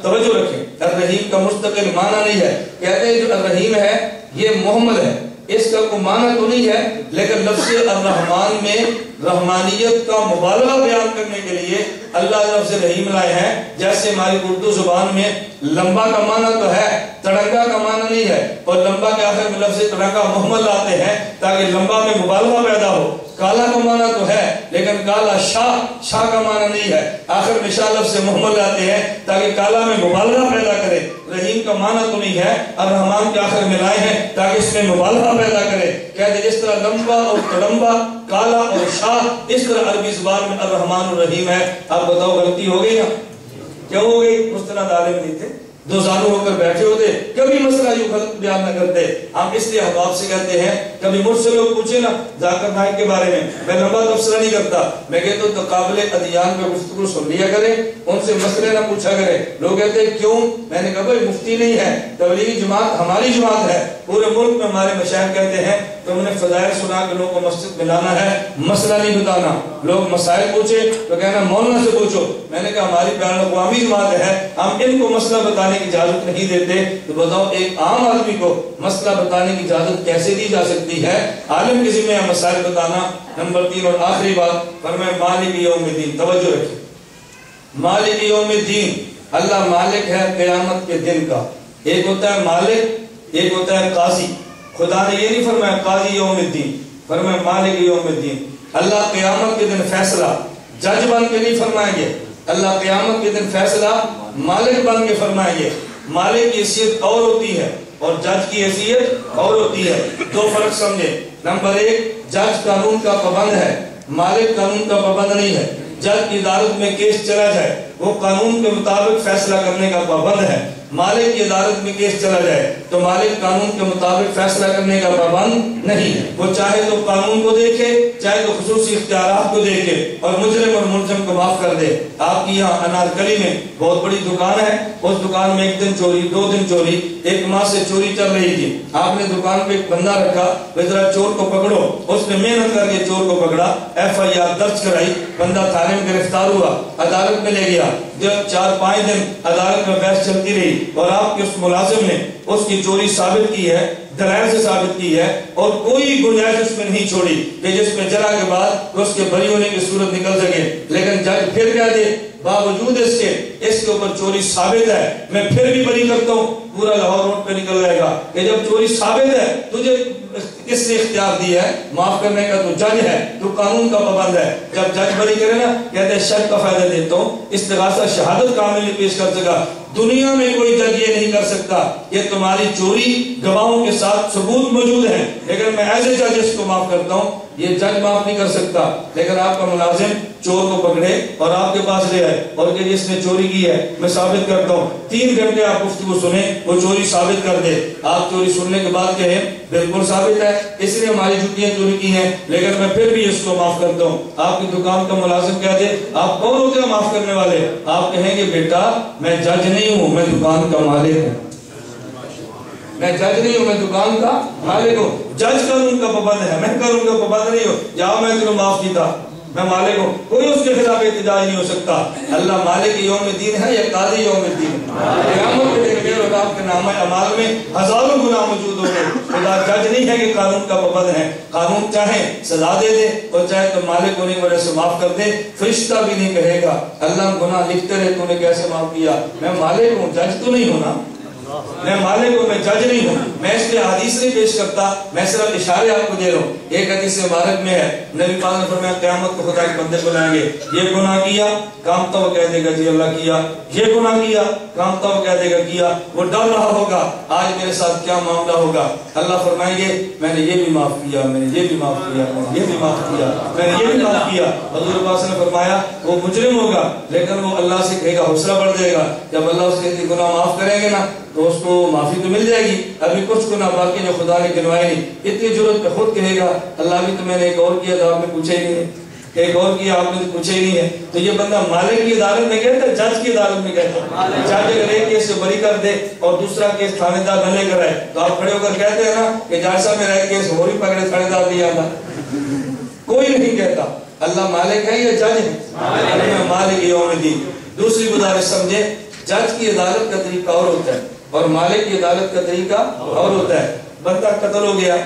توجہ رکھیں، الرحیم کا مستقل معنی نہیں ہے، کہتے ہیں جو الرحیم ہے یہ محمد ہے، اس کا کوئی معنی تو نہیں ہے، لیکن لفظ الرحمن میں رحمانیت کا مبالغہ بیان کرنے کے لیے اللہ لفظ رحیم لائے ہیں۔ جیسے ہماری اردو زبان میں لمبا کا معنی تو ہے، تڑنگا کا معنی نہیں ہے، اور لمبا کے آخر میں لفظ تڑنگا محمد لاتے ہیں تاکہ لمبا میں مبالغہ پیدا ہو۔ کالا کا معنی تو ہے لیکن کالا شاہ کا معنی نہیں ہے. آخر میں شاہ لفظ سے محمل لاتے ہیں تاکہ کالا میں مبالغہ پیدا کرے. رحیم کا معنی تو نہیں ہے، الرحمان کے آخر میں لائے ہیں تاکہ اس میں مبالغہ پیدا کرے. کہتے جس طرح لمبا اور تڑمبا، کالا اور شاہ، اس طرح عربی زبان میں الرحمن الرحیم ہے. آپ بتاؤ غلطی ہو گئی نا؟ کیوں ہو گئی؟ مستند عالم نہیں تھے، دو زانو ہو کر بیٹھے ہوتے، کبھی مسئلہ یوں غلط بیان نہ کرتے. ہم اس لیے احباب سے کہتے ہیں، کبھی مجھ سے لوگ پوچھے نا ذاکر نائک کے بارے میں لمبا تبصرہ نہیں کرتا، میں کہتا ہوں تقابل ادیان میں گفتگو سن لیا کرے، ان سے مسئلے نہ پوچھا کرے. لوگ کہتے ہیں کیوں؟ میں نے کہا بھائی مفتی نہیں ہے، تبلیغی جماعت ہماری جماعت ہے. پورے ملک میں ہمارے مشائخ کہتے ہیں تم نے فضائل سنا کے لوگوں کو مسجد میں لانا ہے، مسئلہ نہیں بتانا. لوگ مسائل پوچھے تو کہنا مولانا سے پوچھو. میں نے کہا ہماری بین الاقوامی جماعت ہے، ہم ان کو مسئلہ بتانے کی اجازت نہیں دیتے. تو بتاؤ ایک عام آدمی کو مسئلہ بتانے کی اجازت کیسے دی جا سکتی ہے؟ عالم کے ذمہ ہے مسائل بتانا. نمبر 3 اور آخری بات فرمائے مالک یوم الدین. توجہ رکھیں، مالک یوم الدین، اللہ مالک ہے قیامت کے دن کا. ایک ہوتا ہے مالک، ایک ہوتا ہے قاضی. خدا نے یہ نہیں فرمایا قاضی یوم الدین، فرمایا مالک یوم الدین. اللہ قیامت کے دن فیصلہ جج بن کے نہیں فرمائیں گے، اللہ قیامت کے دن فیصلہ مالک بن کے فرمائیں گے. مالک کی حیثیت اور ہوتی ہے اور جج کی حیثیت اور ہوتی ہے. دو فرق سمجھے. نمبر 1، جج قانون کا پابند ہے، مالک قانون کا پابند نہیں ہے. جج کی عدالت میں کیس چلا جائے وہ قانون کے مطابق فیصلہ کرنے کا پابند ہے. مالک کی عدالت میں کیس چلا جائے تو مالک قانون کے مطابق فیصلہ کرنے کا پابند نہیں. وہ چاہے تو قانون کو دیکھے، چاہے تو خصوصی اختیارات کو دیکھے اور مجرم اور ملزم کو معاف کر دے. آپ کی یہاں انارکلی میں بہت بڑی دکان ہے، اس دکان میں 1 دن چوری، 2 دن چوری، 1 ماہ سے چوری چل رہی تھی. آپ نے دکان پہ ایک بندہ رکھا، ذرا چور کو پکڑو. اس نے محنت کر کے چور کو پکڑا، FIR درج کرائی، بندہ تھانے میں گرفتار ہوا، عدالت میں لے گیا. 4-5 دن عدالت میں بحث چلتی رہی اور آپ کے اس ملازم نے اس کی چوری ثابت کی ہے، دلائل سے ثابت کی ہے اور کوئی گنجائش اس میں نہیں چھوڑی کہ جس میں جرا کے بعد اس کے بری ہونے کی صورت نکل سکے. لیکن جج پھر کہہ دے باوجود اس کے اوپر چوری ثابت ہے، میں پھر بھی بری کرتا ہوں. پورا لاہور روڈ پہ نکل جائے گا کہ جب چوری ثابت ہے تجھے کس نے اختیار دیا ہے معاف کرنے کا؟ تو جج ہے، تو قانون کا پابند ہے. جب جج بری کرے نا کہتے ہیں شک کا فائدہ دیتا ہوں، استغاثہ شہادت کامل نہیں پیش کر سکا. دنیا میں کوئی جج یہ نہیں کر سکتا کہ تمہاری چوری گواہوں کے ساتھ ثبوت موجود ہے لیکن میں ایسے جج اس کو معاف کرتا ہوں. یہ جج معاف نہیں کر سکتا. لیکن آپ کا ملازم چور کو پکڑے اور آپ کے پاس لے آئے اور کہ جس نے چوری کی ہے میں ثابت کرتا ہوں، 3 گھنٹے آپ گفتگو سنیں، وہ چوری ثابت کر دے. آپ چوری سننے کے بعد کہیں بالکل ثابت ہے، اس لیے ہماری جوتیاں چوری کی ہیں لیکن میں پھر بھی اس کو معاف کرتا ہوں. آپ کی دکان کا ملازم کہہ دے آپ کون ہوتے ہیں معاف کرنے والے؟ آپ کہیں گے بیٹا میں جج نہیں ہوں، میں دکان کا مالک ہوں. میں جج نہیں ہوں، میں دکان کا مالک ہوں. جج قانون کا پابند ہے، میں قانون کا پابند نہیں ہوں. جاؤ میں تمہیں معاف کیتا، میں مالک ہوں، کوئی اس کے خلاف احتجاج نہیں ہو سکتا. اللہ مالک یوم الدین ہے یا قاضی یوم الدین؟ قیامت کے دن میرے اور آپ کے نامہ اعمال میں ہزاروں گناہ موجود ہوں گے. خدا جج نہیں ہے کہ قانون کا پابند ہے. قانون چاہے سزا دے دے اور چاہے تو مالک ہونے کی وجہ سے معاف کر دے. فرشتہ بھی نہیں کہے گا اللہ گناہ لکھتے رہے تو نے کیسے معاف کیا. میں مالک ہوں، جج تو نہیں ہوں نا. میں مالک ہوں، میں جج نہیں ہوں. میں اس لیے حدیث نہیں پیش کرتا، میں صرف اشارے آپ کو دے رہا ہوں. ایک حدیث مبارک میں ہے نبی پاک نے فرمایا قیامت کو خدا کے بندے کو لائیں گے، یہ گناہ کیا، کامتا وہ کہہ دے گا جی اللہ کیا. یہ گناہ کیا، کامتا وہ کہہ دے گا کیا. وہ ڈر رہا ہوگا آج میرے ساتھ کیا معاملہ ہوگا. اللہ فرمائیں گے میں نے یہ بھی معاف کیا، میں نے یہ بھی معاف کیا، میں نے یہ بھی معاف کیا، میں نے یہ بھی معاف کیا. حضور پاک نے فرمایا وہ مجرم ہوگا لیکن وہ اللہ سے کہے گا، حوصلہ بڑھ جائے گا. جب اللہ اس کے گناہ معاف کریں گے نا تو اس کو معافی تو مل جائے گی. ابھی کچھ گناہ باقی جو خدا نے گنوائے نہیں. اتنی ضرورت پہ خود کہے گا اللہ بھی تو میں نے ایک اور کیا تھا آپ نے پوچھا ہی نہیں ہے، ایک اور کیا آپ نے پوچھا ہی نہیں ہے. تو یہ بندہ مالک کی عدالت میں کہتا ہے، جج کی عدالت میں کہتا ہے. جج اگر ایک کیس سے بری کر دے اور دوسرا کیس تھانے دار نہ لے کر آئے تو آپ کھڑے ہو کر کہتے ہیں نا کہ جج صاحب میرا ایک کیس اور ہی پکڑے تھانے دار دیا تھا. کوئی نہیں کہتا. اللہ مالک ہے یا جج ہے؟ مالک یوم الدین. دوسری گزارش سمجھے، جج کی عدالت کا طریقہ اور ہوتا ہے اور مالک کی عدالت کا طریقہ اور ہوتا ہے. بندہ قتل ہو گیا،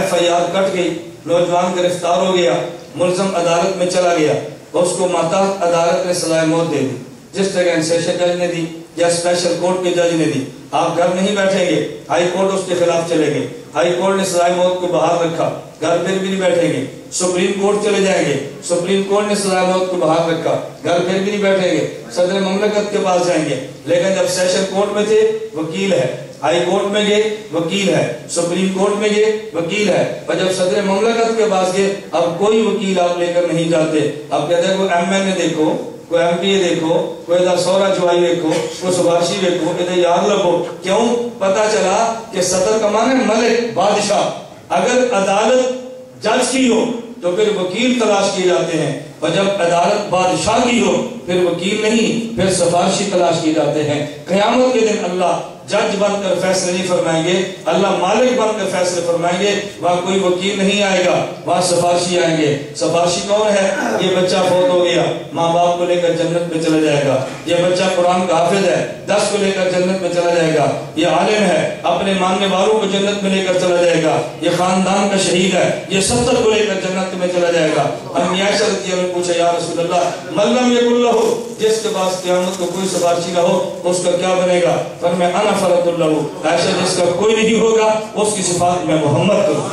FIR کٹ گئی، نوجوان گرفتار ہو گیا، ملزم عدالت میں چلا گیا، اس کو ماتحت عدالت نے سزائے موت دے دی جس طرح سیشن جج نے دی یا اسپیشل کورٹ کے جج نے دی. آپ گھر نہیں بیٹھیں گے، ہائی کورٹ اس کے خلاف چلے گئے، ہائی کورٹ نے سزائے موت کو بحال رکھا، گھر پھر بھی نہیں بیٹھیں گے. سپریم کورٹ چلے جائیں گے، سپریم کورٹ نے سزائے موت کو بحال رکھا، گھر پھر بھی نہیں بیٹھیں گے، صدر مملکت کے پاس جائیں گے۔ لیکن جب سیشن کورٹ میں تھے وکیل ہے، ہائی کورٹ میں گئے وکیل ہے، سپریم کورٹ میں گئے وکیل ہے، اور جب صدر مملکت کے پاس گئے اب کوئی وکیل آپ لے کر نہیں جاتے۔ اب کہتے ہیں کوئی ایم این اے دیکھو، کوئی ایم پی اے دیکھو، کوئی ادھر سورا جوائی دیکھو، کوئی سفارشی دیکھو، ادھر یاد رکھو۔ کیوں؟ پتا چلا کہ صدر کا معنی ملک، بادشاہ۔ اگر عدالت جج کی ہو تو پھر وکیل تلاش کیے جاتے ہیں، اور جب عدالت بادشاہ کی ہو پھر وکیل نہیں، پھر سفارشی تلاش کیے جاتے ہیں۔ قیامت کے دن اللہ جج بن کر فیصلے نہیں فرمائیں گے، اللہ مالک بن کر فیصلے فرمائیں گے، وہاں کوئی وکیل نہیں آئے گا، وہاں سفارشی آئیں گے۔ سفارشی کون ہے؟ یہ بچہ فوت ہو گیا، ماں باپ کو لے کر جنت میں چلا جائے گا۔ یہ بچہ قرآن کا حافظ ہے، 10 کو لے کر جنت میں چلا جائے گا۔ یہ عالم ہے، اپنے ماننے والوں کو جنت میں لے کر چلا جائے گا۔ یہ خاندان کا شہید ہے، یہ 70 کو لے کر جنت میں چلا جائے گا۔ امی عائشہ رضی اللہ عنہا نے پوچھا یا رسول اللہ من لم یکن لہ، جس کے پاس قیامت کو کوئی سفارشی نہ ہو اس کا کیا بنے گا؟ فرمایا انا فرۃ اللہ، عائشہ جس کا کوئی نہیں ہوگا اس کی صفات میں محمد کروں۔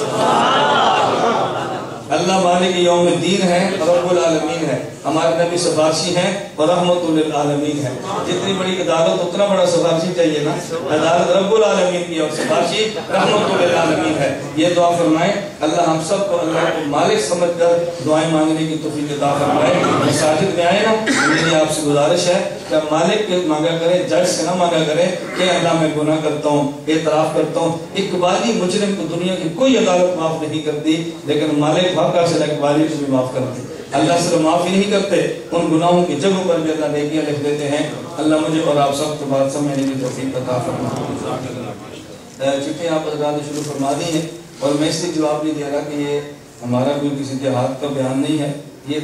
اللہ مالک یوم الدین ہے، رب العالمین ہے، ہمارے نبی سفارشی ہیں اور رحمت للعالمین ہے۔ جتنی بڑی عدالت اتنا بڑا سفارشی چاہیے نا، عدالت رب العالمین کی اور سفارشی رحمت للعالمین ہے۔ یہ دعا فرمائیں اللہ ہم سب کو اللہ کو مالک سمجھ کر دعائیں مانگنے کی توفیق عطا فرمائے۔ مساجد میں آئے نا، میری آپ سے گزارش ہے کہ مالک کے مانگا کریں، جج سے نہ مانگا کریں کہ اللہ میں گناہ کرتا ہوں، اعتراف کرتا ہوں۔ اقبالی مجرم کو دنیا کی کوئی عدالت معاف نہیں کرتی، لیکن مالک واقعہ سے اقبالی کو بھی معاف کرتے۔ اللہ سے معافی نہیں کرتے، ان گناہوں کی جگہوں پر بھی اللہ نیکیاں لکھ دیتے ہیں۔ اللہ مجھے اور آپ سب کو بات سمجھنے کی توفیق عطا فرمائے۔ چٹھیں آپ حضرات شروع فرما دی ہیں، اور میں اس لیے جواب نہیں دے رہا کہ یہ ہمارا کوئی کسی دیہات کا بیان نہیں ہے، یہ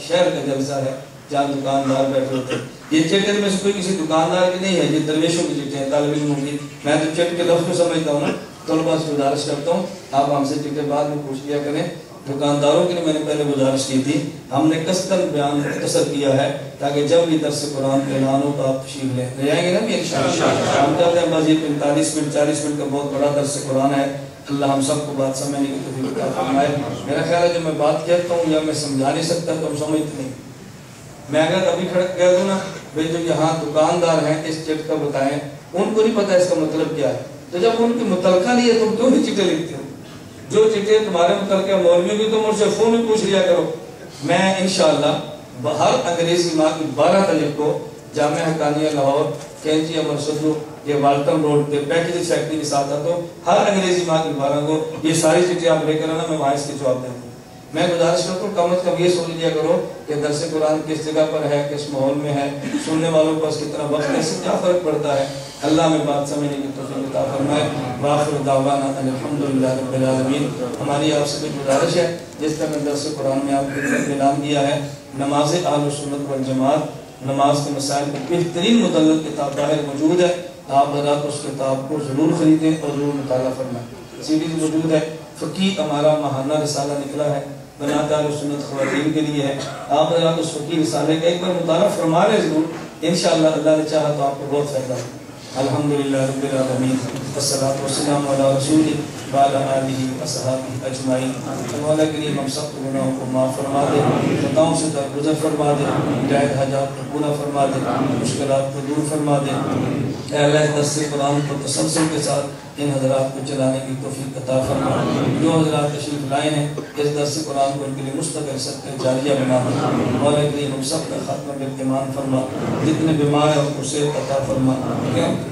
شہر کا جلسہ ہے جہاں دکاندار بیٹھے ہوتے ہیں۔ یہ چٹیں میں سے کوئی کسی دکاندار کی نہیں ہے، یہ درویشوں کی چٹیں ہیں، طالب علموں کی۔ میں تو چٹ کے لفظ کو سمجھتا ہوں نا، طلباء سے گزارش کرتا ہوں آپ ہم سے چٹیں بعد میں پوچھ لیا کریں۔ دکانداروں کے لیے میں نے پہلے گزارش کی تھی، ہم نے قصداً بیان مختصر کیا ہے تاکہ جب بھی درس قرآن کے اعلان ہو تو آپ تشریف لے جائیں گے نا بھی انشاءاللہ۔ ہم کہتے ہیں بس یہ 45 منٹ 40 منٹ کا بہت بڑا درس قرآن ہے، اللہ ہم سب کو بات سمجھنے کی توفیق عطا فرمائے۔ میرا خیال ہے جب میں بات کہتا ہوں یا میں سمجھا نہیں سکتا تو ہم سمجھتے نہیں۔ میں اگر ابھی کھڑک کہہ دوں نا بھائی جو یہاں دکاندار ہیں اس چٹ کا بتائیں، ان کو نہیں پتا اس کا مطلب کیا ہے، تو جب ان کی متعلقہ نہیں ہے تم کیوں نہیں چٹیں لکھتے ہو؟ جو چٹیں تمہارے متعلقہ مولوی بھی تم مجھ سے فون میں پوچھ لیا کرو۔ میں انشاءاللہ ہر انگریزی ماہ کی 12 تاریخ کو جامعہ حقانیہ لاہور کینچی امر صدو یہ والٹم روڈ پہ پیکیجنگ فیکٹری کے ساتھ آتا ہوں، ہر انگریزی ماہ کی 12 کو یہ ساری چٹیں آپ لے کر آنا، میں وہاں اس کے جواب دیں گا۔ میں گزارش کرتا ہوں کم از کم یہ سوچ لیا کرو کہ درس قرآن کس جگہ پر ہے، کس ماحول میں ہے، سننے والوں کو کتنا وقت ہے، اس سے کیا فرق پڑتا ہے۔ اللہ میں بات سمجھنے کی توفیق عطا فرمائے۔ وآخر دعوانا ان الحمدللہ رب العالمین۔ ہماری آپ سے بھی گزارش ہے جس طرح درس قرآن میں آپ نے اعلان کیا ہے، نماز اہل سنت والجماعت، نماز کے مسائل کی بہترین مدلل کتاب باہر موجود ہے، آپ حضرات اس کتاب کو ضرور خریدیں اور ضرور مطالعہ فرمائیں۔ سیریز موجود ہے، فقی ہمارا ماہانہ رسالہ نکلا ہے، بناتا اہل سنت خواتین کے لیے ہے، آپ حضرات اس فقی رسالے کا ایک بار مطالعہ فرما لیں ضرور، انشاءاللہ اللہ نے چاہا تو آپ کو بہت فائدہ ہوگا۔ الحمدللہ رب العالمین، والصلاة والسلام علی رسول وعلی آلہ وصحبہ اجمعین۔ اللہ کریم ہم سب کو گناہوں کو معاف فرما دے، خطاؤں سے درگزر فرما دے، جائز حاجات کو پورا فرما دے، مشکلات کو دور فرما دے۔ اے اللہ درس قرآن کو تسلسل کے ساتھ ان حضرات کو چلانے کی توفیق عطا فرما۔ جو حضرات تشریف لائے ہیں اس درس قرآن کو ان کے لیے مستقل صدقہ جاریہ بنا دے۔ مولا کریم ہم سب کا خاتمہ بالایمان فرما، جتنے بیمار ہیں ان کو صحت عطا فرما،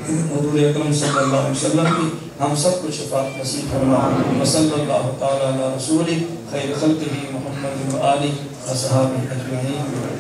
حضور اکرم صلی اللہ علیہ وسلم کی ہم سب کو شفاعت نصیب فرما۔ وصلی اللہ تعالی علی رسولہ خیر خلقہ محمد و آلہ و صحابہ اجمعین۔